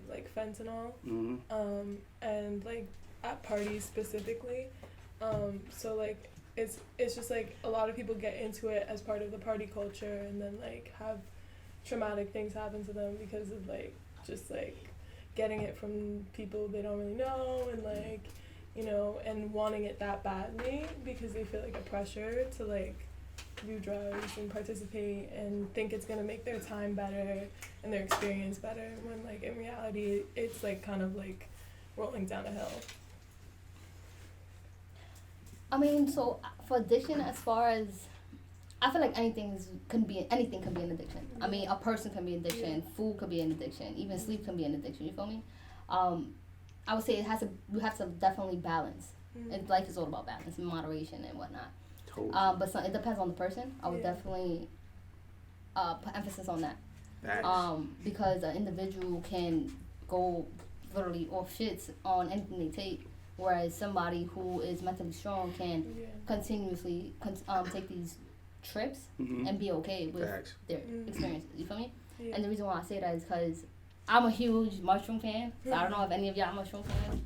like fentanyl, and, like, at parties specifically. So, like, it's just, like, a lot of people get into it as part of the party culture and then, like, have traumatic things happen to them because of, like, just, like, getting it from people they don't really know and, like, and wanting it that badly because they feel like a pressure to like do drugs and participate and think it's gonna make their time better and their experience better when like in reality it's like kind of like rolling down a hill. I mean, so for addiction, as far as I feel like anything can be an addiction. I mean, a person can be an addiction, food could be an addiction, even sleep can be an addiction. You feel me? I would say we have to definitely balance. And life is all about balance and moderation and whatnot. Totally. But it depends on the person. I would definitely put emphasis on that. Because an individual can go literally off shits on anything they take, whereas somebody who is mentally strong can continuously take these trips and be okay with their experiences. You feel me? Yeah. And the reason why I say that is because I'm a huge mushroom fan. So I don't know if any of y'all mushroom fans.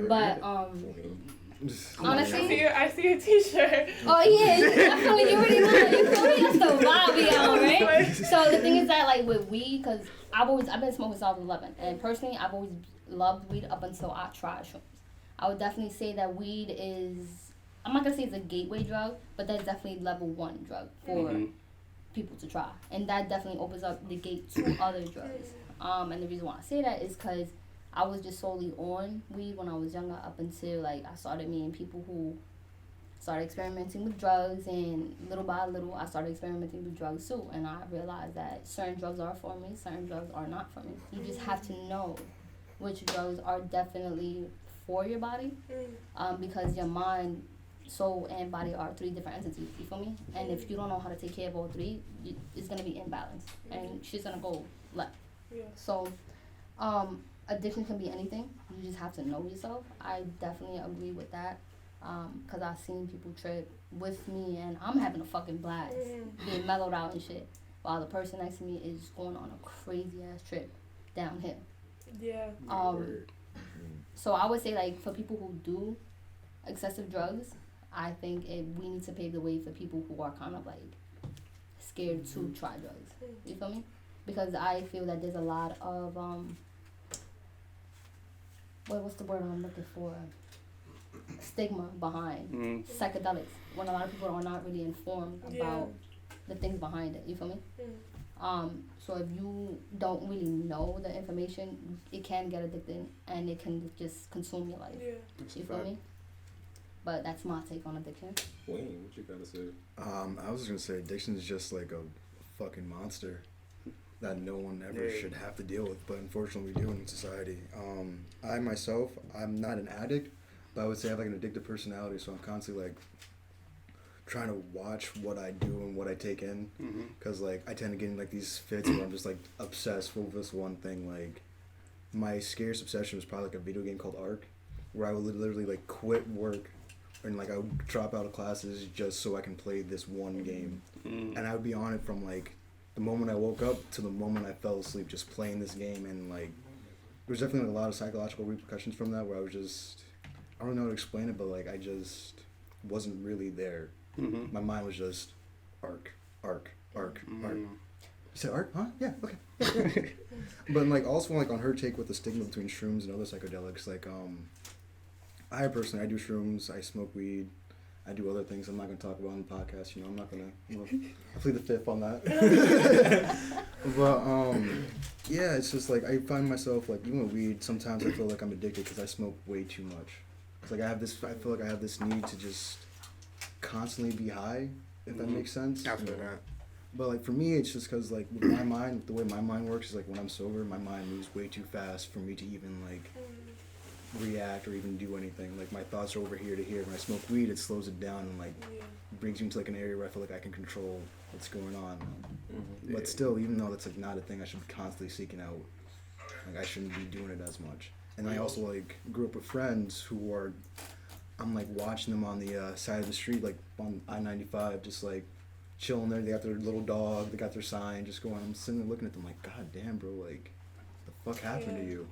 But honestly, I see your t-shirt. Oh yeah, I feel like you already know. You feel me? That's the vibe we on, right? So the thing is that like with weed, because I've been smoking since I was 11, and personally I've always loved weed up until I tried shrooms. I would definitely say that weed is, I'm not gonna say it's a gateway drug, but that's definitely level 1 drug for people to try, and that definitely opens up the gate to other drugs. And the reason why I say that is because I was just solely on weed when I was younger up until like I started meeting people who started experimenting with drugs, and little by little I started experimenting with drugs too, and I realized that certain drugs are for me, certain drugs are not for me. You just have to know which drugs are definitely for your body, because your mind, soul, and body are 3 different entities, you feel me? And if you don't know how to take care of all 3, it's going to be imbalanced, and shit's going to go left. Yeah. So, addiction can be anything. You just have to know yourself. I definitely agree with that, because I've seen people trip with me, and I'm having a fucking blast, being mellowed out and shit, while the person next to me is going on a crazy-ass trip downhill. Yeah. So I would say, like, for people who do excessive drugs, I think we need to pave the way for people who are kind of, like, scared to try drugs. You feel me? Because I feel that there's a lot of, what's the word I'm looking for? Stigma behind psychedelics, when a lot of people are not really informed about the things behind it. You feel me? So if you don't really know the information, it can get addicting and it can just consume your life. You feel me? But that's my take on addiction. Wayne, what you gotta say? I was just gonna say addiction is just like a fucking monster that no one ever should have to deal with, but unfortunately we do in society. I myself, I'm not an addict, but I would say I have like an addictive personality, so I'm constantly like trying to watch what I do and what I take in, because like I tend to get in like these fits where I'm just like obsessed with this one thing. Like my scariest obsession was probably like a video game called Ark, where I would literally like quit work and like I would drop out of classes just so I can play this one game, and I would be on it from like the moment I woke up to the moment I fell asleep, just playing this game. And like there's definitely like, a lot of psychological repercussions from that, where I was just, I don't know how to explain it, but like I just wasn't really there. My mind was just Ark. You said Ark? Huh? Yeah, okay. But like also like on her take with the stigma between shrooms and other psychedelics, like I personally, I do shrooms, I smoke weed, I do other things I'm not gonna talk about on the podcast. I'm not gonna. I plead the fifth on that. But yeah, it's just like I find myself like even with weed. Sometimes I feel like I'm addicted because I smoke way too much. It's like I feel like I have this need to just constantly be high. If that makes sense. I feel that. But like for me, it's just because like with my mind, the way my mind works is like when I'm sober, my mind moves way too fast for me to even like react or even do anything. Like my thoughts are over here to here. When I smoke weed, it slows it down and like brings me into like an area where I feel like I can control what's going on. But still, even though that's like not a thing I should be constantly seeking out, like I shouldn't be doing it as much. And I also like grew up with friends who are, I'm like watching them on the side of the street, like on I-95, just like chilling there. They got their little dog, they got their sign, just going. I'm sitting there looking at them like, God damn, bro, like, the fuck happened to you?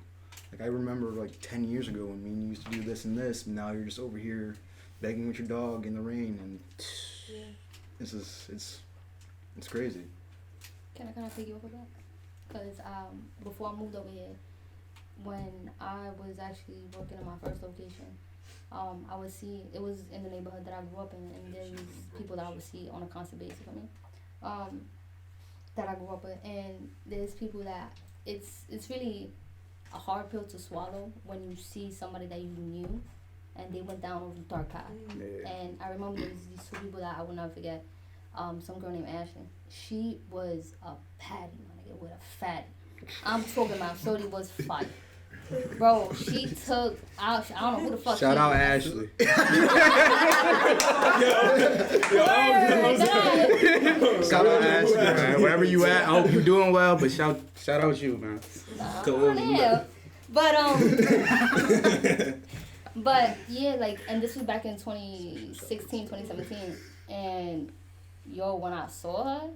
Like, I remember like 10 years ago when me and you used to do this and this, and now you're just over here begging with your dog in the rain, and it's crazy. Can I kind of take you over that? Because before I moved over here, when I was actually working in my first location, I would see, it was in the neighborhood that I grew up in, and there was people that I would see on a constant basis, that I grew up with, and there's people that it's really a hard pill to swallow when you see somebody that you knew and they went down a dark path. And I remember there was these two people that I will never forget. Some girl named Ashley. She was a patty, my nigga, with a fatty. I'm talking about shorty was fire. Bro, she took out, I don't know who the fuck Shout she out was. Ashley. Shout out Ashley, man. Wherever you at, I hope you doing well, but shout out you, man. But yeah, like, and this was back in 2016, 2017, and yo, when I saw her,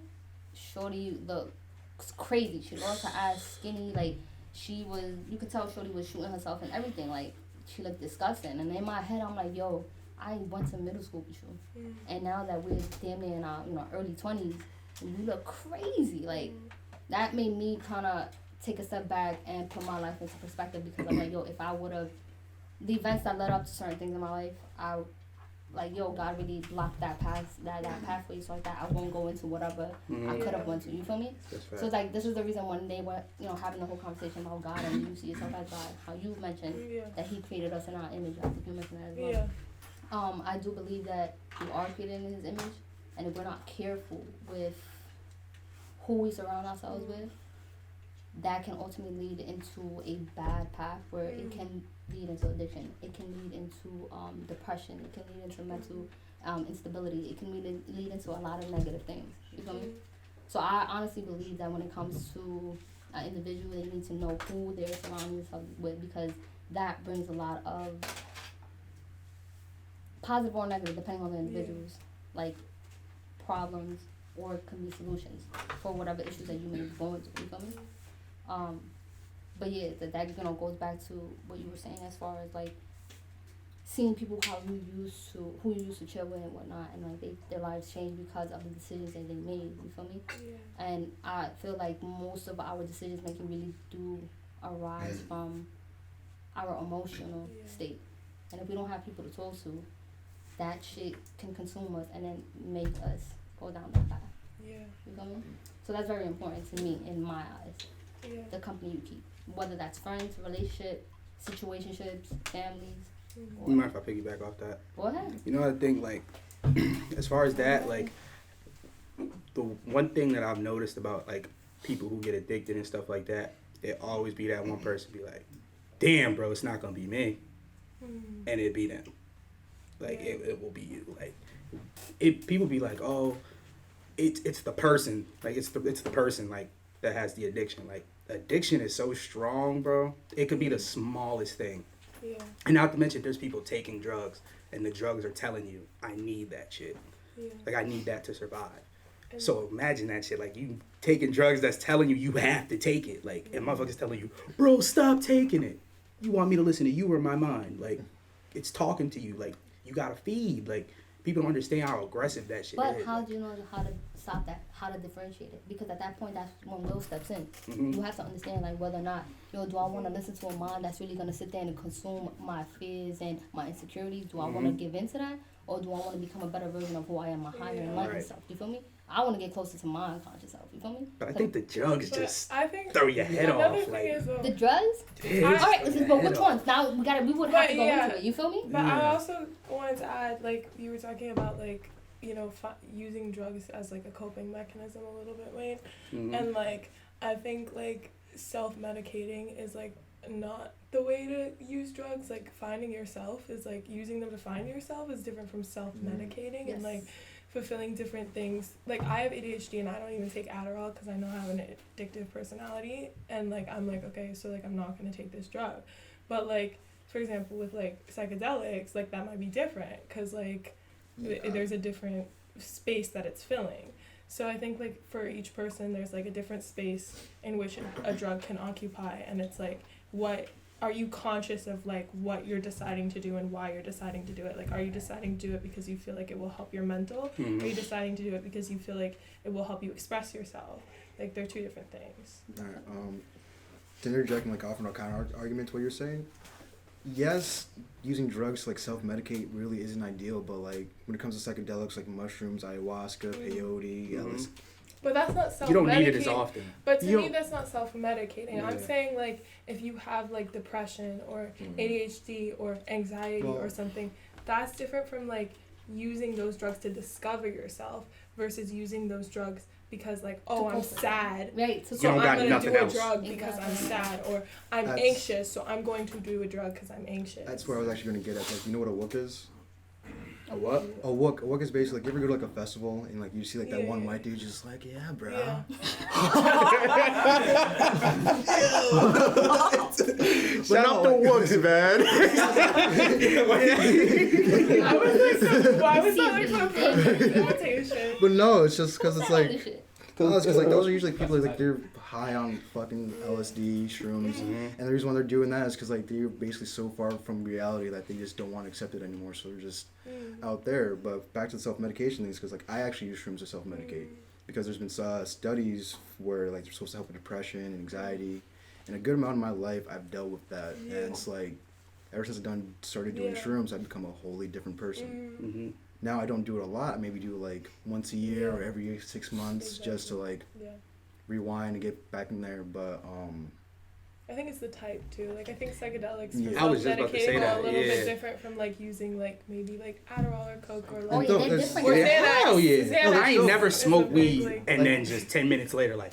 shorty looked crazy. She lost her ass, skinny, like, she was, you could tell shorty was shooting herself and everything, like, she looked disgusting. And in my head, I'm like, yo, I went to middle school with you, and now that we're damn near in our, early 20s, and you look crazy. Like, that made me kind of take a step back and put my life into perspective, because I'm like, yo, if I would have, the events that led up to certain things in my life, I, like, yo, God really blocked that path, that pathway, so like that I won't go into whatever I could have went to. You feel me? So it's like, this is the reason when they were, having the whole conversation about God and you see yourself as God, how you mentioned that He created us in our image. I think you mentioned that as well. I do believe that we are created in His image, and if we're not careful with who we surround ourselves with, that can ultimately lead into a bad path where it can lead into addiction. It can lead into depression. It can lead into mental instability. It can lead into a lot of negative things. You feel me? So I honestly believe that when it comes to an individual, they need to know who they're surrounding themselves with, because that brings a lot of positive or negative, depending on the individuals, like problems, or it can be solutions for whatever issues that you may be going through. You feel me? But yeah, that goes back to what you were saying as far as like seeing people who you used to chill with and whatnot, and like their lives changed because of the decisions that they made. You feel me? And I feel like most of our decisions making really do arise from our emotional state, and if we don't have people to talk to, that shit can consume us and then make us go down that path. You feel me? So that's very important to me in my eyes. The company you keep, whether that's friends, relationship, situationships, families. You mind if I piggyback off that? Go ahead. I think, like, as far as that, like, the one thing that I've noticed about, like, people who get addicted and stuff like that, it always be that one person be like, damn, bro, it's not gonna be me. And it be them. Like, it will be you. Like, people be like, oh, it's the person. Like, it's the person, like, that has the addiction. Like, addiction is so strong, bro. It could be the smallest thing. And not to mention, there's people taking drugs, and the drugs are telling you, I need that shit. Like, I need that to survive. So imagine that shit. Like, you taking drugs that's telling you have to take it. Like, and motherfuckers telling you, bro, stop taking it. You want me to listen to you or my mind? Like, it's talking to you. Like, you gotta feed. Like, people don't understand how aggressive that shit But is. how do you know how to stop that? How to differentiate it? Because at that point, that's when Will steps in. Mhm. You have to understand like whether or not, do I want to listen to a mind that's really gonna sit there and consume my fears and my insecurities? Do I want to give into that, or do I want to become a better version of who I am, my higher enlightened Right. self? You feel me? I want to get closer to my unconscious self. You feel me? But I think the drugs But just I think throw your head another off. thing Like, is The drugs. yeah, All just right, throw your but head which off. ones? Now we would have But to go yeah. into it. You feel me? But I Yeah. also wanted to add, like, you were talking about, like, using drugs as, like, a coping mechanism a little bit, Wayne. Mhm. And, like, I think, like, self-medicating is, like, not the way to use drugs. Like, finding yourself is, like, using them to find yourself is different from self-medicating and, like, fulfilling different things. Like, I have ADHD and I don't even take Adderall because I know I have an addictive personality. And, like, I'm like, okay, so, like, I'm not going to take this drug. But, like, for example, with, like, psychedelics, like, that might be different because, like, there's a different space that it's filling. So I think, like, for each person, there's, like, a different space in which a drug can occupy. And it's, like, what are you conscious of, like, what you're deciding to do and why you're deciding to do it? Like, are you deciding to do it because you feel like it will help your mental? Mhm. Are you deciding to do it because you feel like it will help you express yourself? Like, they're two different things. Alright, to interject and like offer no counter argument to what you're saying. Yes, using drugs to like self-medicate really isn't ideal, but like when it comes to psychedelics like mushrooms, ayahuasca, peyote, LSD, But that's not self-medicating. You don't need it as often. But to You me, don't- that's not self-medicating. I'm Yeah. saying, like, if you have, like, depression or ADHD or anxiety Well- or something, that's different from, like, using those drugs to discover yourself versus using those drugs because, like, oh, I'm sad. Right. So don't I'm got going to nothing do a else. drug because I'm Exactly. sad. Or I'm That's- anxious, so I'm going to do a drug because I'm anxious. that's where I was actually going to get at. Like, you know what a wook is? A what? A wook is basically like, you ever go to like a festival and like you see like that one Yeah. white dude just like, yeah, bro. Yeah. Shout out to Wooks, man. I was like, why was that, like, so perfect notation? But no, it's just because it's like, Shit. because like those are usually people like they're high on fucking LSD, shrooms, and the reason why they're doing that is because like they're basically so far from reality that they just don't want to accept it anymore, so they're just out there. But back to the self-medication things, because like I actually use shrooms to self-medicate because there's been studies where like they're supposed to help with depression and anxiety, and a good amount of my life I've dealt with that, and it's like ever since I started doing Yeah. shrooms, I've become a wholly different person. Mhm. Now I don't do it a lot. I maybe do it like once a year or every 6 months just to like Yeah. rewind and get back in there. But I think it's the type too. Like, I think psychedelics for Yeah. I was just about to say self-medicating are that, a little yeah. bit different from, like, using, like, maybe, like, Adderall or Coke or, Oh like, yeah, No, they're there's- different. Or Yeah, Xanax. hell yeah. Xanax I ain't never is a smoked big, weed like- and then just 10 minutes later, like,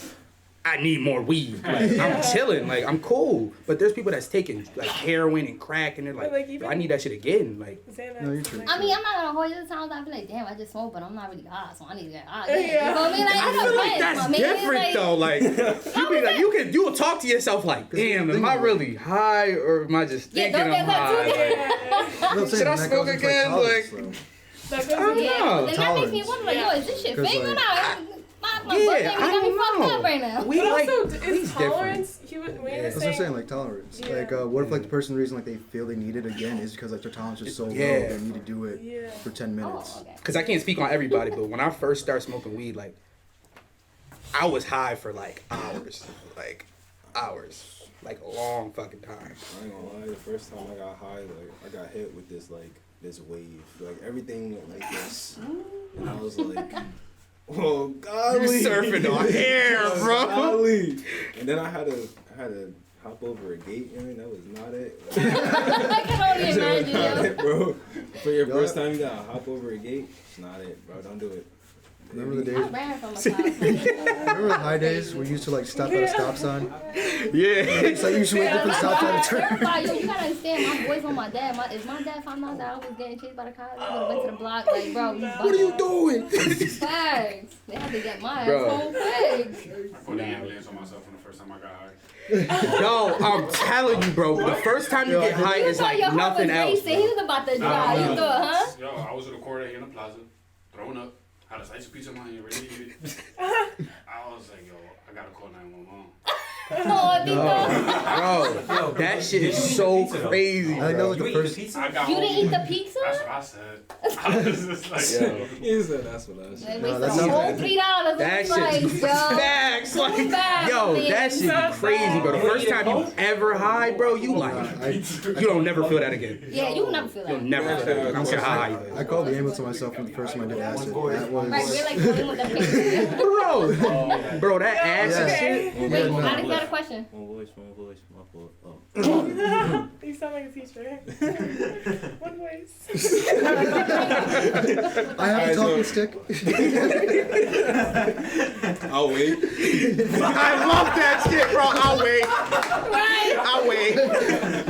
I need more weed. Like, Yeah. I'm chilling. Like, I'm cool. But there's people that's taking, like, heroin and crack, and they're like, Like, "Yo, even- I need that shit again. Like, Xanax. No, you're true. like- I mean, I'm not gonna hold you. Sometimes I be like, damn, I just smoked, but I'm not really high, so I need to get high. Yeah. You know what I mean? Like, I it feel like depends, that's my man. different, Like, though. Like, you will talk to yourself, like, damn, am I really high or am I just Yeah, thinking don't I'm get that high? too. Like, you know what I'm saying? Should I And that smoke goes into, again? tolerance, Like- though. That goes I don't into- yeah, know. but then that makes me Tolerance. wonder, like, yo, is this shit 'Cause, fake or like- not? My Yeah, blood got I me don't fucked know. up right now. We But like, also, weed's is tolerance, Wayne Yeah. is That's what I'm saying, saying, like tolerance. Yeah. Like, what if like the person, the reason like they feel they need it again is because like their tolerance is so low Yeah. they need to do it yeah. for 10 minutes. Oh, okay. Because I can't speak on everybody, but when I first started smoking weed, like, I was high for, like, hours. Like, a long fucking time. I ain't gonna lie, the first time I got high, like, I got hit with this, like, this wave. Like, everything went like this. And I was like, oh, golly. You surfing on air, Oh, bro. golly. And then I had to hop over a gate, and that was not it. I can only That was imagine, not yo. it, bro. For your Yo. first time, you gotta hop over a gate. It's not it, bro. Don't do it. Remember the I days? ran from a cop. Remember the high days where you used to like stop at a stop sign? Yeah. It's like you used to wait for the stop sign to turn. Everybody, yo, you gotta understand, my boys on my dad. If my dad found out that I was getting chased by the cops, I would've went to the block, like, bro, you What are you doing? Fags. They had to get my ass Bro. home quick. Put the ambulance on myself from the first time I got high. Yo, I'm telling you, bro. The first time you get high You is thought like your heart nothing was else. racing. He was about to drive. You thought, huh? Yo, I was at a quarter in the plaza, throwing up, had a slice of pizza in my hand, ready to eat it. I was like, yo, I gotta call 911. No, Bro, that shit is so crazy. I think that was Bro. the first. You didn't eat the pizza? That's what I said. I was just like, Yo. He said that's what I said. They No, wasted that's a not whole bad. $3. That It's like, shit yo. facts. Like, yo, that shit be crazy, bro. The first time you ever high, bro, you like, you don't never feel that again. Yeah, you will never feel You'll that. never feel that. I don't care how high you I called the ambulance on myself when the first time I did acid. That was. Right, we're like dealing with the pain. Bro, that acid Yeah. shit. Wait, Yeah, no. I just got a question. One voice, my fault. You sound like a teacher. One voice. I have a talking stick. I'll wait. I love that shit, bro. I'll wait. Right. I'll wait.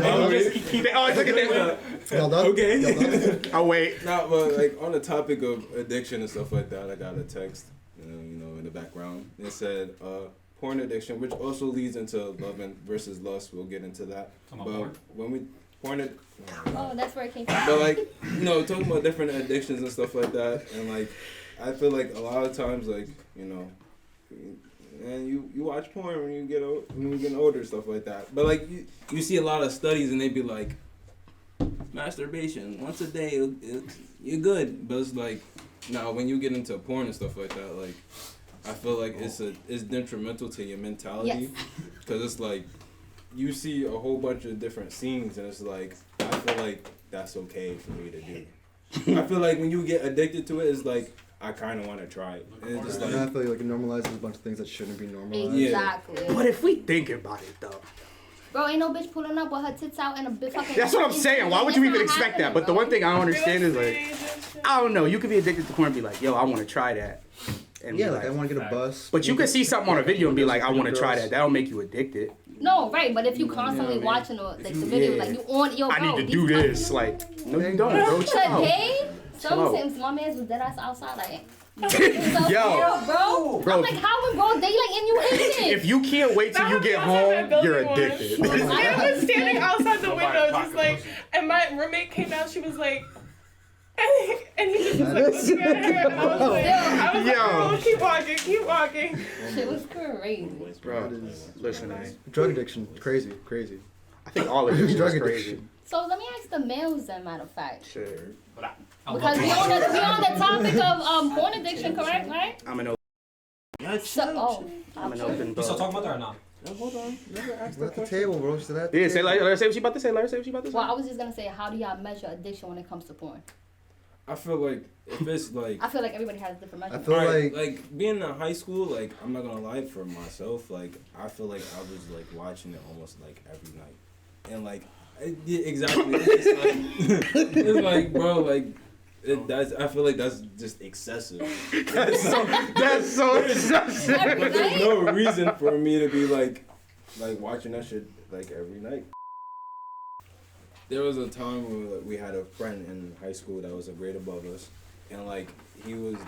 I'll wait. Oh, look at that. Y'all done? Okay. Y'all done? I'll wait. Nah, but like on the topic of addiction and stuff like that, I got a text, you know, in the background. It said, porn addiction, which also leads into love versus lust. We'll get into that. But when we Oh, that's where it came from. but like, you know, talking about different addictions and stuff like that, and like, I feel like a lot of times, like, you know, and you watch porn when you get older, stuff like that. But like, you see a lot of studies, and they be like, masturbation once a day, you're good. But it's like, now when you get into porn and stuff like that, like, I feel like it's detrimental to your mentality, because it's like, you see a whole bunch of different scenes, and it's like, I feel like that's okay for me to do. I feel like when you get addicted to it, it's like, I kind of want to try it. And it's just And I like, feel like it normalizes a bunch of things that shouldn't be normalized. Exactly. But if we think about it, though. Bro, ain't no bitch pulling up with her tits out and a big fucking. That's what I'm saying. Why would you even expect that? But the one thing I don't understand is like, I don't know. You could be addicted to porn and be like, yo, I want to try that. And Yeah, be like I want to get a bus. But you could see something on a video and be like, I want to try that. That'll make you addicted. No, right, but if you constantly watching like the video, like you on yo, bro. I need to do this. Like, no, you don't, bro. Chill out. Today, Chill some my man's was dead ass outside like. Yo, bro. I'm like, how in broad daylight and you hate it? If you can't wait till you get home, you're addicted. I was standing outside the window, just like, and my roommate came down. She was like, and he just was like looking at her, and I was like, oh, keep walking. Shit was crazy. Bro, listen, man. Drug addiction, crazy. I think all of this is Drug crazy. addiction. So let me ask the males, then, matter of fact. Sure. Because we on the topic of porn addiction, correct? Right? I'm an open. I'm an open You book. still talking about that or not? hold on, never asked We're that at the question. table, bro. She's at the Yeah, table. let her say what she about to say. Let her say what she about to say. Well, I was just gonna say, how do y'all measure addiction when it comes to porn? I feel like if it's like, I feel like everybody has a different I measurement. feel alright, like being in high school, like, I'm not gonna lie, for myself, like, I feel like I was like watching it almost like every night, and like, exactly, it's like, bro, like, I feel like that's just excessive. That's so excessive. But there's no reason for me to be like watching that shit like every night. There was a time where we had a friend in high school that was a grade above us, and like he was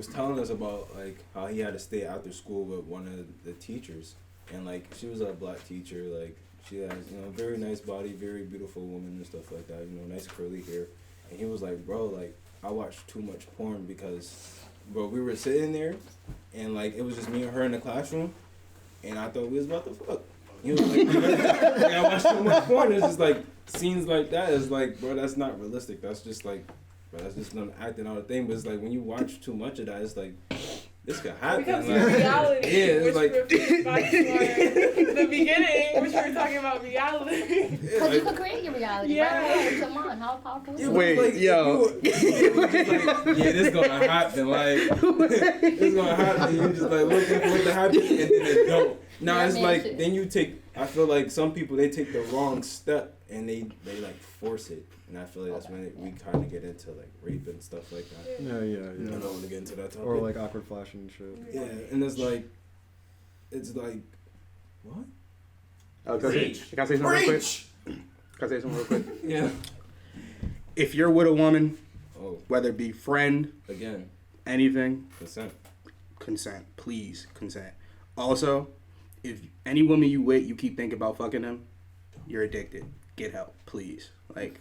telling us about like how he had to stay after school with one of the teachers, and like she was a black teacher, like she has, you know, very nice body, very beautiful woman and stuff like that, you know, nice curly hair. And he was like, bro, like, I watched too much porn because, bro, we were sitting there, and, like, it was just me and her in the classroom, and I thought we was about to fuck. He was like, like, I watched too much porn. It's just, like, scenes like that is, like, bro, that's not realistic. That's just, like, bro, that's just an acting out a thing. But it's, like, when you watch too much of that, it's, like, this could happen. It becomes like, reality, yeah, it's which like, reflects back to the beginning, which we were talking about reality. Because you can create your reality. Yeah. Right? Come on, how powerful is Yeah, it? Wait, like, yo. it was just like, yeah, this gonna happen. Like, it's gonna happen. You just like looking for it to happen, and then it don't. Now Yeah, it's man, like shit. then you take. I feel like some people they take the wrong step and they like force it, and I feel like that's when we kind of get into like rape and stuff like that. yeah. I don't want to get into that topic. Or like awkward flashing and shit. yeah, and it's like what? Oh, can I say something real quick? Can I say something real quick? Yeah. If you're with a woman, Oh, whether it be friend, again, anything, consent. please consent. Also, if any woman you with, you keep thinking about fucking them, you're addicted. Get help, please. Like,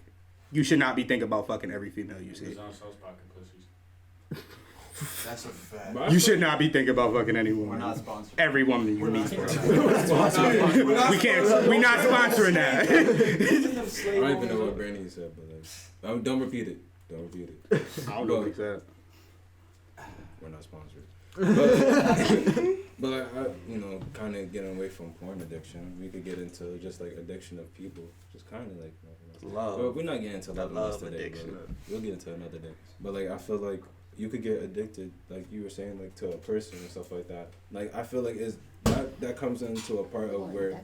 you should not be thinking about fucking every female you see. Maison sells pocket pussies. That's a fact. But I You feel- should not be thinking about fucking any We're woman. not sponsored. Every woman you We're meet. not We can't. We're not sponsoring that. I don't even know what Brandy said, but like, don't repeat it. Don't repeat it. I don't know what he said. We're not sponsored. But you know, kind of getting away from porn addiction, we could get into just like addiction of people, just kind of like Love. But we're not getting into The love love today. addiction. But we'll get into another day. But like, I feel like you could get addicted, like you were saying, like to a person and stuff like that. Like I feel like is that comes into a part of where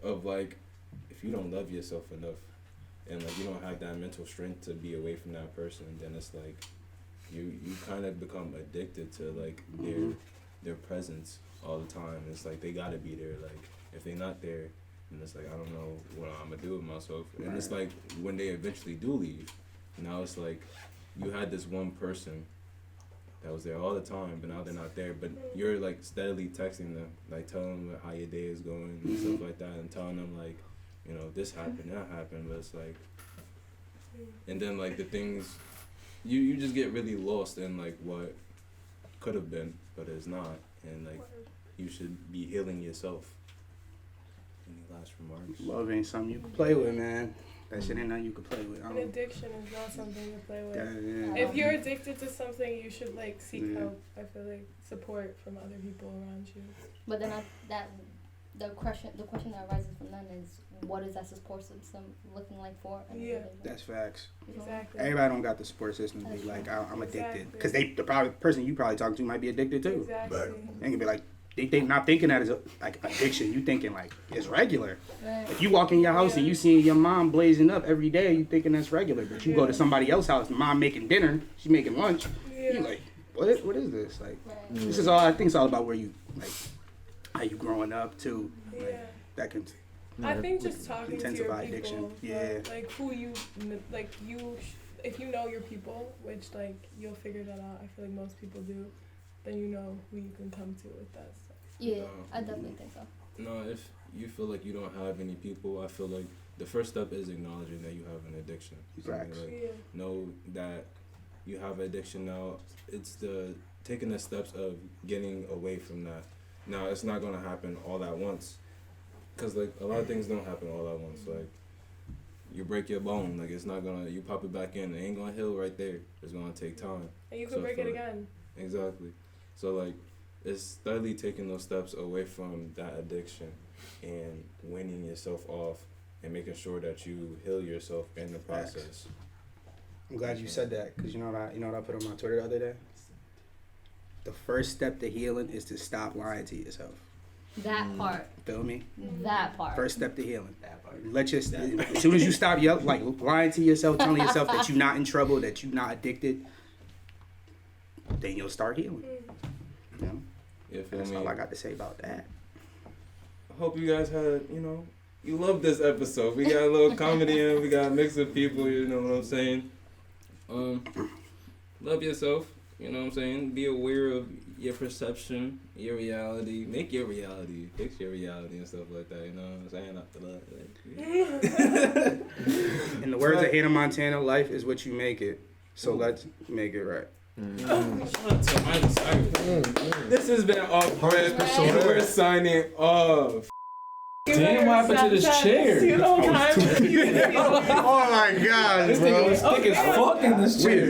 of like if you don't love yourself enough and like you don't have that mental strength to be away from that person, then it's like you kind of become addicted to like their presence all the time. It's like they gotta be there. Like if they're not there, then it's like I don't know what I'm gonna do with myself. And it's like when they eventually do leave, now it's like you had this one person that was there all the time, but now they're not there. But you're like steadily texting them, like telling them how your day is going and stuff like that, and telling them like, you know, this happened, that happened. But it's like, and then like the things, you just get really lost in like what could have been, but it's not, and like you should be healing yourself. Any last remarks? Love ain't something you can play with, man. That shit ain't nothing you can play with. An addiction is not something to play with. Yeah. If you're addicted to something, you should like seek Yeah. help. I feel like support from other people around you. But then the question that arises from then is, what is that support system looking like for an Yeah. individual? That's facts. Exactly. Everybody don't got the support system to be like, I'm addicted. Exactly. Because the person you probably talking to might be addicted too. Exactly. They can be like, they not thinking that is like addiction. You thinking like it's regular. Right. If you walk in your house and you seeing your mom blazing up every day, you thinking that's regular. But you go to somebody else's house, mom making dinner, she making lunch. Yeah. You like, what is this? Like, Right. this is all. I think it's all about where you like, how you growing up too. Like, Yeah. that can. I think just talking to your Intensify people, addiction. Yeah. like who you, like you, if you know your people, which like you'll figure that out. I feel like most people do. Then you know who you can come to with that stuff. Yeah, I definitely think so. No, if you feel like you don't have any people, I feel like the first step is acknowledging that you have an addiction. You feel me? Facts. Like, Yeah. know that you have an addiction now. It's the taking the steps of getting away from that. Now, it's not going to happen all at once. Because, like, a lot of things don't happen all at once. Like, you break your bone. Like, it's not going to, you pop it back in. It ain't going to heal right there. It's going to take time. And you So can break for- it again. Exactly. So, like, it's steadily taking those steps away from that addiction and weaning yourself off and making sure that you heal yourself in the process. I'm glad you said that because you know what I put on my Twitter the other day. The first step to healing is to stop lying to yourself. That part. Feel me? That part. First step to healing. As soon as you stop like lying to yourself, telling yourself that you're not in trouble, that you're not addicted, then you'll start healing. You know? You feel That's me? all I got to say about that. I hope you guys had, you loved this episode. We got a little comedy in, we got a mix of people, you know what I'm saying? Love yourself, you know what I'm saying? Be aware of your perception, your reality. Make your reality. Fix your reality and stuff like that, you know what I'm saying? After that, like, In the words of Hannah Montana, life is what you make it. So let's make it right. Shout out to Miley Cyrus. This has been off brand. We're signing off. Damn, what happened to this chair? Oh my God, This nigga was thick as fuck in this chair.